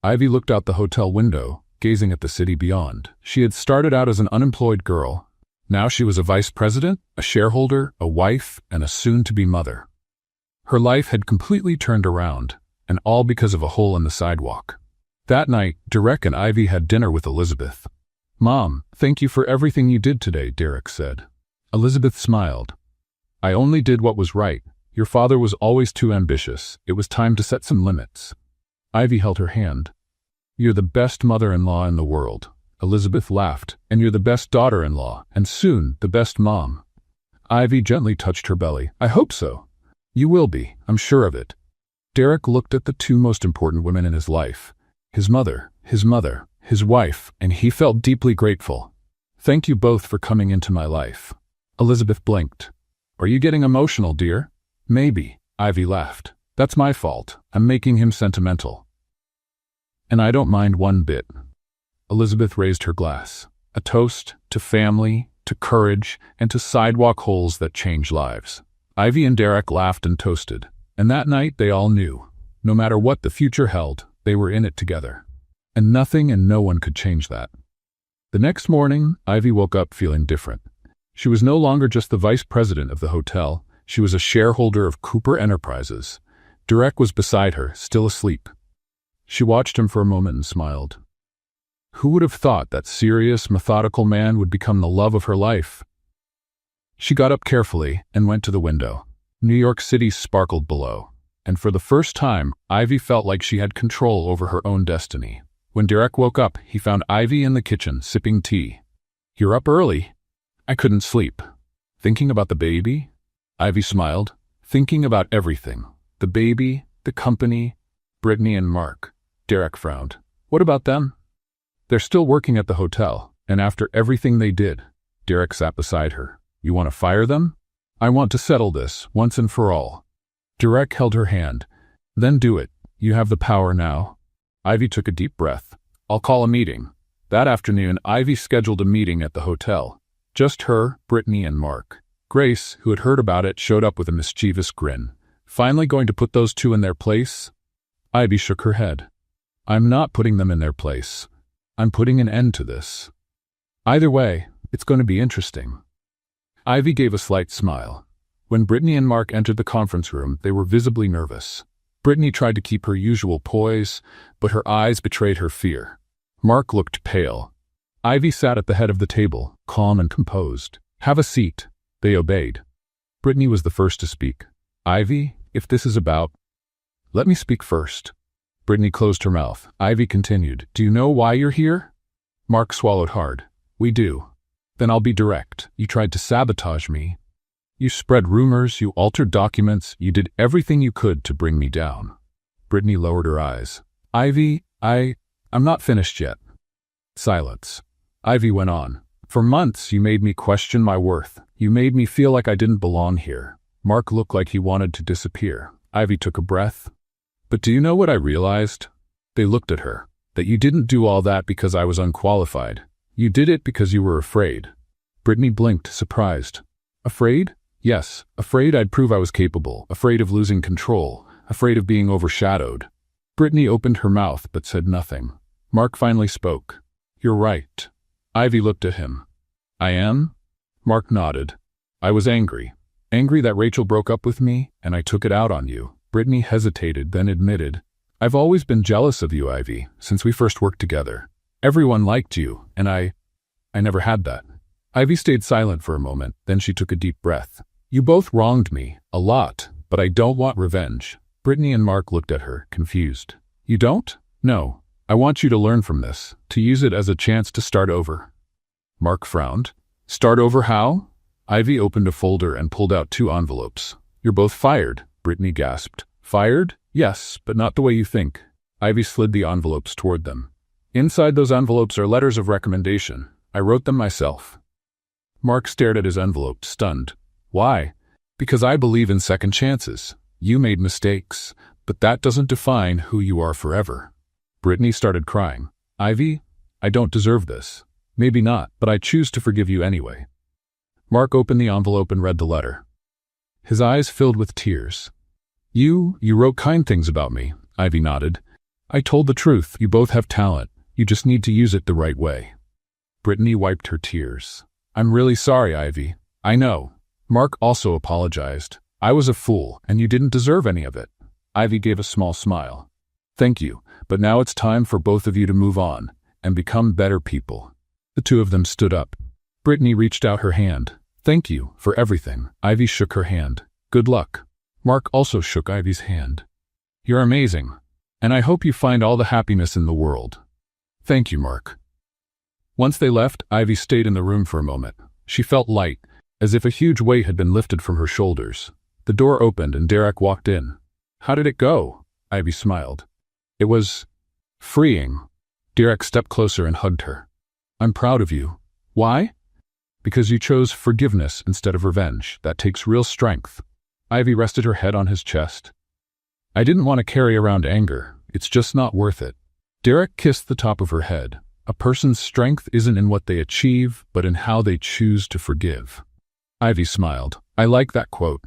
S1: Ivy looked out the hotel window, gazing at the city beyond. She had started out as an unemployed girl. Now she was a vice president, a shareholder, a wife, and a soon-to-be mother. Her life had completely turned around, and all because of a hole in the sidewalk. That night, Derek and Ivy had dinner with Elizabeth. "Mom, thank you for everything you did today," Derek said. Elizabeth smiled. "I only did what was right. Your father was always too ambitious. It was time to set some limits." Ivy held her hand. "You're the best mother-in-law in the world." Elizabeth laughed. "And you're the best daughter-in-law, and soon the best mom." Ivy gently touched her belly. "I hope so." "You will be, I'm sure of it." Derek looked at the two most important women in his life. His mother, his wife, and he felt deeply grateful. "Thank you both for coming into my life." Elizabeth blinked. "Are you getting emotional, dear?" "Maybe," Ivy laughed. "That's my fault. I'm making him sentimental." "And I don't mind one bit." Elizabeth raised her glass. A toast to family, to courage, and to sidewalk holes that change lives. Ivy and Derek laughed and toasted. And that night they all knew. No matter what the future held, they were in it together. And nothing and no one could change that. The next morning, Ivy woke up feeling different. She was no longer just the vice president of the hotel. She was a shareholder of Cooper Enterprises. Derek was beside her, still asleep. She watched him for a moment and smiled. Who would have thought that serious, methodical man would become the love of her life? She got up carefully and went to the window. New York City sparkled below, and for the first time, Ivy felt like she had control over her own destiny. When Derek woke up, he found Ivy in the kitchen, sipping tea. "You're up early." "I couldn't sleep." "Thinking about the baby?" Ivy smiled. "Thinking about everything. The baby, the company, Brittany and Mark." Derek frowned. "What about them?" "They're still working at the hotel, and after everything they did." Derek sat beside her. "You want to fire them?" "I want to settle this, once and for all." Derek held her hand. "Then do it. You have the power now." Ivy took a deep breath. "I'll call a meeting." That afternoon, Ivy scheduled a meeting at the hotel. Just her, Brittany, and Mark. Grace, who had heard about it, showed up with a mischievous grin. "Finally going to put those two in their place?" Ivy shook her head. "I'm not putting them in their place. I'm putting an end to this. Either way, it's going to be interesting." Ivy gave a slight smile. When Brittany and Mark entered the conference room, they were visibly nervous. Brittany tried to keep her usual poise, but her eyes betrayed her fear. Mark looked pale. Ivy sat at the head of the table, calm and composed. "Have a seat." They obeyed. Brittany was the first to speak. "Ivy, if this is about—" "Let me speak first." Brittany closed her mouth. Ivy continued. "Do you know why you're here?" Mark swallowed hard. "We do." "Then I'll be direct. You tried to sabotage me. You spread rumors, you altered documents, you did everything you could to bring me down." Brittany lowered her eyes. "Ivy, I'm not finished yet." Silence. Ivy went on. "For months you made me question my worth. You made me feel like I didn't belong here." Mark looked like he wanted to disappear. Ivy took a breath. "But do you know what I realized?" They looked at her. "That you didn't do all that because I was unqualified. You did it because you were afraid." Brittany blinked, surprised. "Afraid?" "Yes, afraid I'd prove I was capable, afraid of losing control, afraid of being overshadowed." Brittany opened her mouth but said nothing. Mark finally spoke. "You're right." Ivy looked at him. "I am?" Mark nodded. "I was angry. Angry that Rachel broke up with me, and I took it out on you." Brittany hesitated, then admitted, "I've always been jealous of you, Ivy, since we first worked together. Everyone liked you, and I never had that." Ivy stayed silent for a moment, then she took a deep breath. "You both wronged me, a lot, but I don't want revenge." Brittany and Mark looked at her, confused. "You don't?" "No. I want you to learn from this, to use it as a chance to start over." Mark frowned. "Start over how?" Ivy opened a folder and pulled out 2 envelopes. "You're both fired," Brittany gasped. "Fired? Yes, but not the way you think." Ivy slid the envelopes toward them. "Inside those envelopes are letters of recommendation. I wrote them myself." Mark stared at his envelope, stunned. "Why?" "Because I believe in second chances. You made mistakes, but that doesn't define who you are forever." Brittany started crying. "Ivy, I don't deserve this. Maybe not, but I choose to forgive you anyway." Mark opened the envelope and read the letter. His eyes filled with tears. You wrote kind things about me," Ivy nodded. "I told the truth. You both have talent. You just need to use it the right way." Brittany wiped her tears. "I'm really sorry, Ivy." "I know." Mark also apologized. "I was a fool, and you didn't deserve any of it." Ivy gave a small smile. "Thank you, but now it's time for both of you to move on and become better people." The 2 of them stood up. Brittany reached out her hand. "Thank you for everything." Ivy shook her hand. "Good luck." Mark also shook Ivy's hand. "You're amazing, and I hope you find all the happiness in the world." "Thank you, Mark." Once they left, Ivy stayed in the room for a moment. She felt light, as if a huge weight had been lifted from her shoulders. The door opened and Derek walked in. "How did it go?" Ivy smiled. "It was freeing." Derek stepped closer and hugged her. "I'm proud of you." "Why?" "Because you chose forgiveness instead of revenge. That takes real strength." Ivy rested her head on his chest. "I didn't want to carry around anger. It's just not worth it." Derek kissed the top of her head. "A person's strength isn't in what they achieve, but in how they choose to forgive." Ivy smiled. "I like that quote.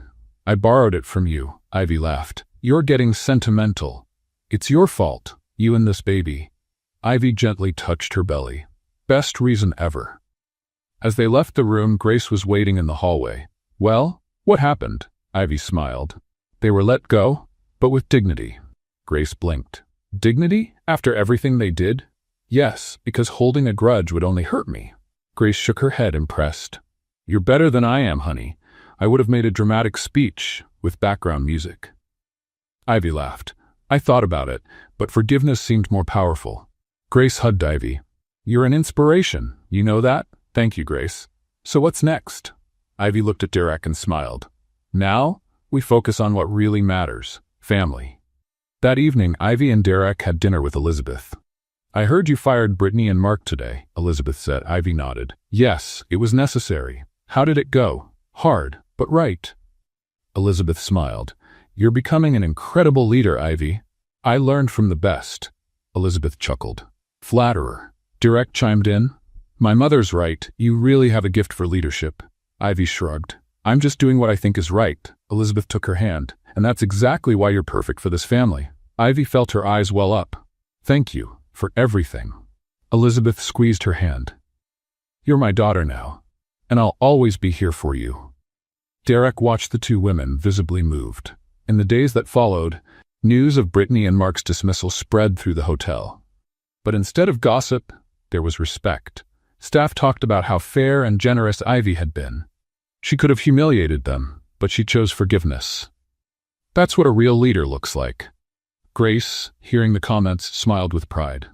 S1: I borrowed it from you." Ivy laughed. "You're getting sentimental. It's your fault, you and this baby." Ivy gently touched her belly. "Best reason ever." As they left the room, Grace was waiting in the hallway. "Well, what happened?" Ivy smiled. "They were let go, but with dignity." Grace blinked. "Dignity? After everything they did?" "Yes, because holding a grudge would only hurt me." Grace shook her head, impressed. "You're better than I am, honey. I would have made a dramatic speech with background music. Ivy laughed. I thought about it, but forgiveness seemed more powerful. Grace hugged Ivy. You're an inspiration, you know that? Thank you, Grace. So what's next? Ivy looked at Derek and smiled. Now, we focus on what really matters, family. That evening, Ivy and Derek had dinner with Elizabeth. I heard you fired Brittany and Mark today, Elizabeth said. Ivy nodded. Yes, it was necessary. How did it go? Hard, but right. Elizabeth smiled. You're becoming an incredible leader, Ivy. I learned from the best. Elizabeth chuckled. Flatterer. Derek chimed in. My mother's right. You really have a gift for leadership. Ivy shrugged. I'm just doing what I think is right. Elizabeth took her hand. And that's exactly why you're perfect for this family. Ivy felt her eyes well up. Thank you for everything. Elizabeth squeezed her hand. You're my daughter now, and I'll always be here for you. Derek watched the two women, visibly moved. In the days that followed, news of Brittany and Mark's dismissal spread through the hotel. But instead of gossip, there was respect. Staff talked about how fair and generous Ivy had been. She could have humiliated them, but she chose forgiveness. That's what a real leader looks like. Grace, hearing the comments, smiled with pride.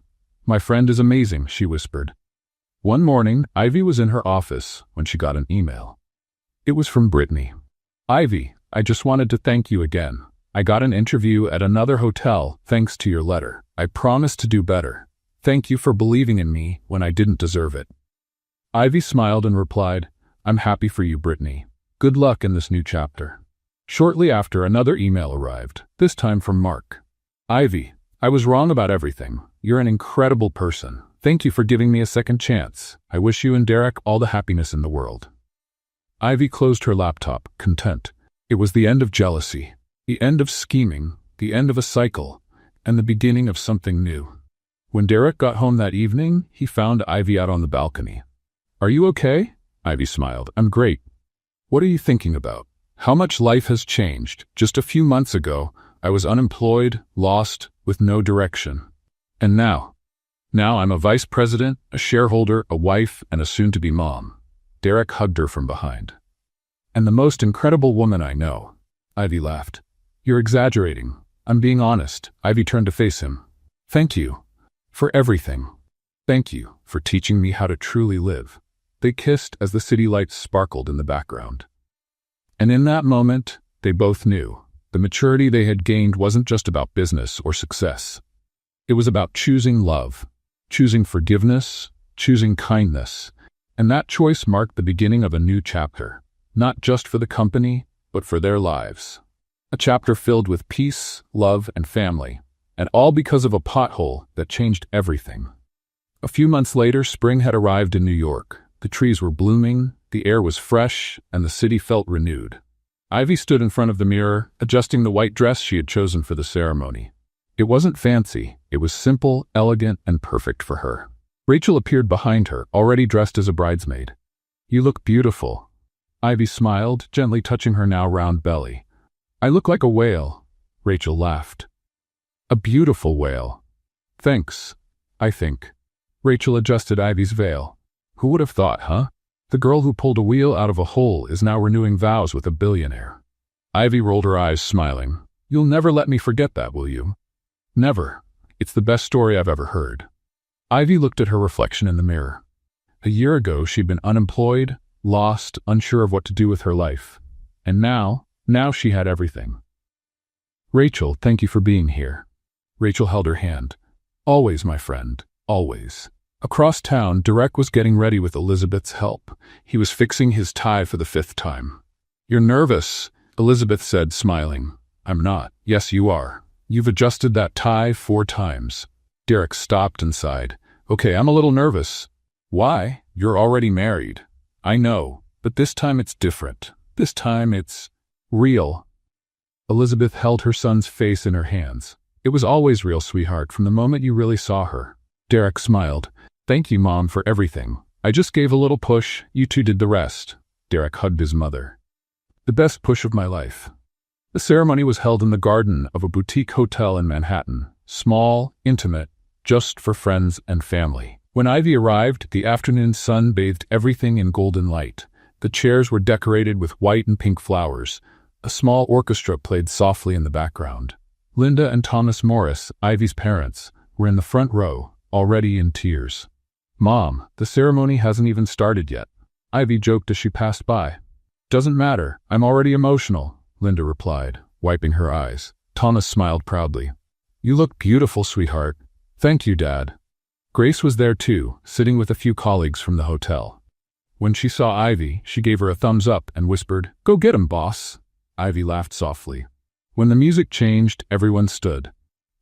S1: My friend is amazing, she whispered. One morning, Ivy was in her office when she got an email. It was from Brittany. Ivy, I just wanted to thank you again. I got an interview at another hotel thanks to your letter. I promised to do better. Thank you for believing in me when I didn't deserve it. Ivy smiled and replied, I'm happy for you, Brittany. Good luck in this new chapter. Shortly after, another email arrived, this time from Mark. Ivy, I was wrong about everything. You're an incredible person. Thank you for giving me a second chance. I wish you and Derek all the happiness in the world. Ivy closed her laptop, content. It was the end of jealousy, the end of scheming, the end of a cycle, and the beginning of something new. When Derek got home that evening, he found Ivy out on the balcony. Are you okay? Ivy smiled. I'm great. What are you thinking about? How much life has changed. Just a few months ago, I was unemployed, lost, with no direction. And now I'm a vice president, a shareholder, a wife, and a soon-to-be mom. Derek hugged her from behind. And the most incredible woman I know. Ivy laughed. You're exaggerating. I'm being honest. Ivy turned to face him. Thank you for everything. Thank you for teaching me how to truly live. They kissed as the city lights sparkled in the background. And in that moment, they both knew. The maturity they had gained wasn't just about business or success. It was about choosing love, choosing forgiveness, choosing kindness. And that choice marked the beginning of a new chapter, not just for the company, but for their lives. A chapter filled with peace, love, and family, and all because of a pothole that changed everything. A few months later, spring had arrived in New York. The trees were blooming, the air was fresh, and the city felt renewed. Ivy stood in front of the mirror, adjusting the white dress she had chosen for the ceremony. It wasn't fancy, it was simple, elegant, and perfect for her. Rachel appeared behind her, already dressed as a bridesmaid. You look beautiful. Ivy smiled, gently touching her now round belly. I look like a whale. Rachel laughed. A beautiful whale. Thanks, I think. Rachel adjusted Ivy's veil. Who would have thought, huh? The girl who pulled a wheel out of a hole is now renewing vows with a billionaire. Ivy rolled her eyes, smiling. You'll never let me forget that, will you? Never. It's the best story I've ever heard. Ivy looked at her reflection in the mirror. A year ago, she'd been unemployed, lost, unsure of what to do with her life. And now she had everything. Rachel, thank you for being here. Rachel held her hand. Always, my friend, always. Across town, Derek was getting ready with Elizabeth's help. He was fixing his tie for the 5th time. You're nervous, Elizabeth said, smiling. I'm not. Yes, you are. You've adjusted that tie 4 times. Derek stopped and sighed. Okay, I'm a little nervous. Why? You're already married. I know, but this time it's different. This time it's real. Elizabeth held her son's face in her hands. It was always real, sweetheart, from the moment you really saw her. Derek smiled. Thank you, Mom, for everything. I just gave a little push. You two did the rest. Derek hugged his mother. The best push of my life. The ceremony was held in the garden of a boutique hotel in Manhattan. Small, intimate, just for friends and family. When Ivy arrived, the afternoon sun bathed everything in golden light. The chairs were decorated with white and pink flowers. A small orchestra played softly in the background. Linda and Thomas Morris, Ivy's parents, were in the front row, already in tears. "Mom, the ceremony hasn't even started yet," Ivy joked as she passed by. "Doesn't matter, I'm already emotional," Linda replied, wiping her eyes. Thomas smiled proudly. "You look beautiful, sweetheart." "Thank you, Dad." Grace was there too, sitting with a few colleagues from the hotel. When she saw Ivy, she gave her a thumbs up and whispered, "Go get him, boss." Ivy laughed softly. When the music changed, everyone stood.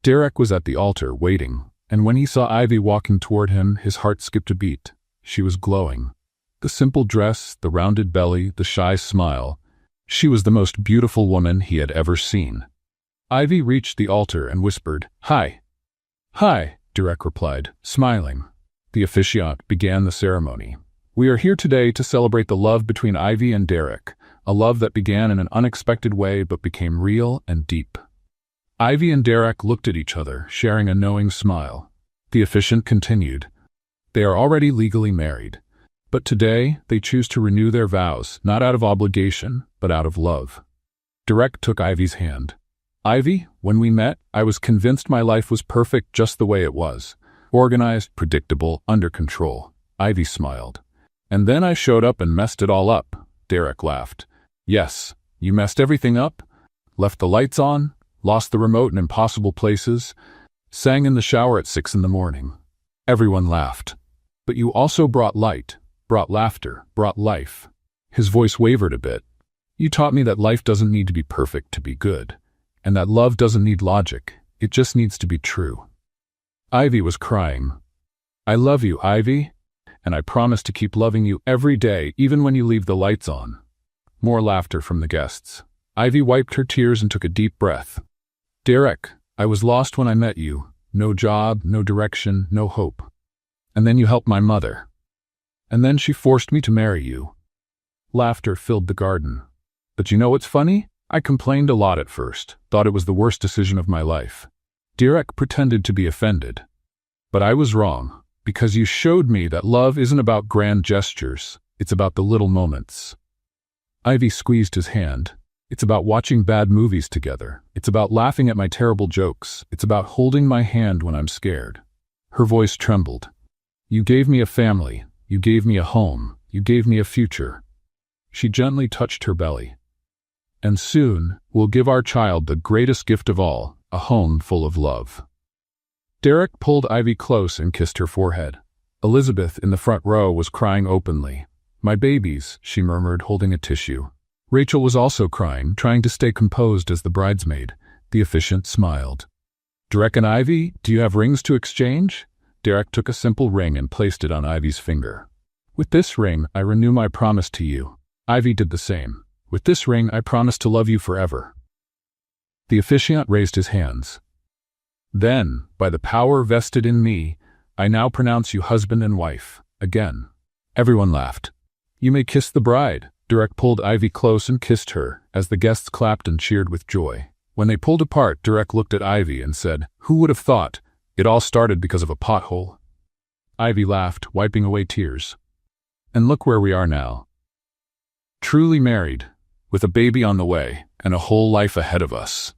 S1: Derek was at the altar, waiting, and when he saw Ivy walking toward him, his heart skipped a beat. She was glowing. The simple dress, the rounded belly, the shy smile. She was the most beautiful woman he had ever seen. Ivy reached the altar and whispered, "Hi." "Hi," Derek replied, smiling. The officiant began the ceremony. "We are here today to celebrate the love between Ivy and Derek, a love that began in an unexpected way but became real and deep." Ivy and Derek looked at each other, sharing a knowing smile. The officiant continued, "They are already legally married, but today they choose to renew their vows, not out of obligation, but out of love." Derek took Ivy's hand. "Ivy, when we met, I was convinced my life was perfect just the way it was. Organized, predictable, under control." Ivy smiled. "And then I showed up and messed it all up." Derek laughed. "Yes, you messed everything up? Left the lights on? Lost the remote in impossible places? Sang in the shower at 6 in the morning?" Everyone laughed. "But you also brought light, brought laughter, brought life." His voice wavered a bit. "You taught me that life doesn't need to be perfect to be good, and that love doesn't need logic, it just needs to be true." Ivy was crying. "I love you, Ivy, and I promise to keep loving you every day, even when you leave the lights on." More laughter from the guests. Ivy wiped her tears and took a deep breath. "Derek, I was lost when I met you. No job, no direction, no hope. And then you helped my mother. And then she forced me to marry you." Laughter filled the garden. "But you know what's funny? I complained a lot at first, thought it was the worst decision of my life." Derek pretended to be offended. "But I was wrong, because you showed me that love isn't about grand gestures, it's about the little moments." Ivy squeezed his hand. "It's about watching bad movies together. It's about laughing at my terrible jokes. It's about holding my hand when I'm scared." Her voice trembled. "You gave me a family. You gave me a home. You gave me a future." She gently touched her belly. "And soon, we'll give our child the greatest gift of all, a home full of love." Derek pulled Ivy close and kissed her forehead. Elizabeth, in the front row, was crying openly. "My babies," she murmured, holding a tissue. Rachel was also crying, trying to stay composed as the bridesmaid. The officiant smiled. "Derek and Ivy, do you have rings to exchange?" Derek took a simple ring and placed it on Ivy's finger. "With this ring, I renew my promise to you." Ivy did the same. "With this ring, I promise to love you forever." The officiant raised his hands. "Then, by the power vested in me, I now pronounce you husband and wife." Again. Everyone laughed. "You may kiss the bride." Derek pulled Ivy close and kissed her, as the guests clapped and cheered with joy. When they pulled apart, Derek looked at Ivy and said, "Who would have thought? It all started because of a pothole." Ivy laughed, wiping away tears. "And look where we are now. Truly married, with a baby on the way, and a whole life ahead of us."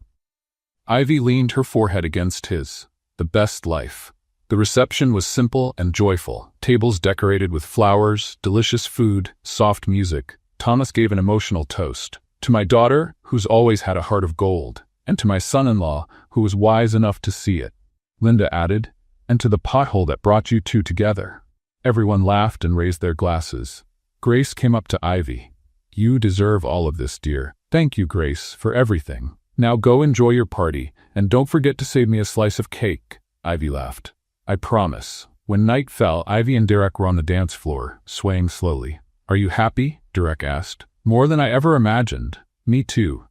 S1: Ivy leaned her forehead against his. The best life. The reception was simple and joyful, tables decorated with flowers, delicious food, soft music. Thomas gave an emotional toast. "To my daughter, who's always had a heart of gold, and to my son-in-law, who was wise enough to see it." Linda added, "And to the pothole that brought you two together." Everyone laughed and raised their glasses. Grace came up to Ivy. "You deserve all of this, dear." "Thank you, Grace, for everything. Now go enjoy your party, and don't forget to save me a slice of cake." Ivy laughed. "I promise." When night fell, Ivy and Derek were on the dance floor, swaying slowly. "Are you happy?" Derek asked. "More than I ever imagined." "Me too."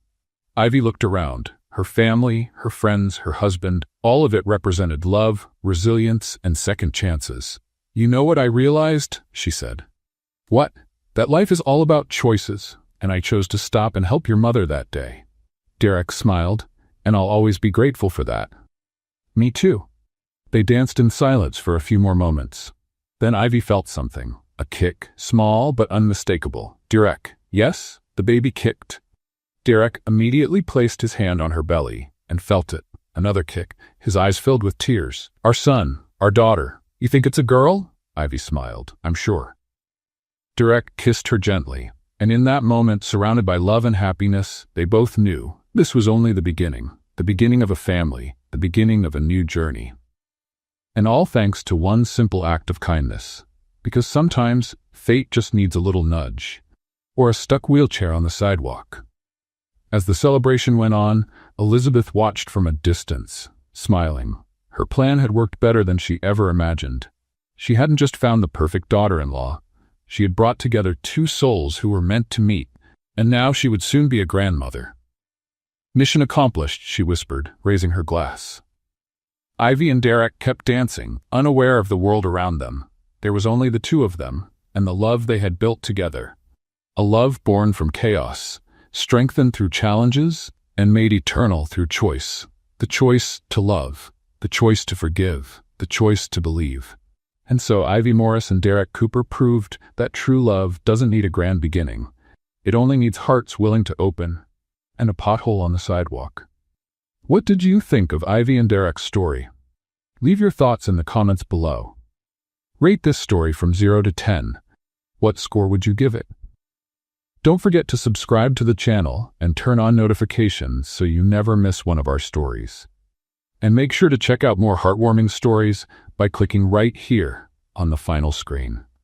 S1: Ivy looked around. Her family, her friends, her husband, all of it represented love, resilience, and second chances. "You know what I realized?" she said. "What?" "That life is all about choices, and I chose to stop and help your mother that day." Derek smiled, "And I'll always be grateful for that." "Me too." They danced in silence for a few more moments. Then Ivy felt something. A kick, small but unmistakable. Derek, yes, the baby kicked. Derek immediately placed his hand on her belly and felt it. Another kick, his eyes filled with tears. Our son, our daughter. You think it's a girl? Ivy smiled, I'm sure. Derek kissed her gently, and in that moment, surrounded by love and happiness, they both knew this was only the beginning of a family, the beginning of a new journey. And all thanks to one simple act of kindness, because sometimes fate just needs a little nudge, or a stuck wheelchair on the sidewalk. As the celebration went on, Elizabeth watched from a distance, smiling. Her plan had worked better than she ever imagined. She hadn't just found the perfect daughter-in-law. She had brought together two souls who were meant to meet, and now she would soon be a grandmother. Mission accomplished, she whispered, raising her glass. Ivy and Derek kept dancing, unaware of the world around them. There was only the two of them, and the love they had built together. A love born from chaos, strengthened through challenges, and made eternal through choice. The choice to love, the choice to forgive, the choice to believe. And so Ivy Morris and Derek Cooper proved that true love doesn't need a grand beginning. It only needs hearts willing to open and a pothole on the sidewalk. What did you think of Ivy and Derek's story? Leave your thoughts in the comments below. Rate this story from 0 to 10. What score would you give it? Don't forget to subscribe to the channel and turn on notifications so you never miss one of our stories. And make sure to check out more heartwarming stories by clicking right here on the final screen.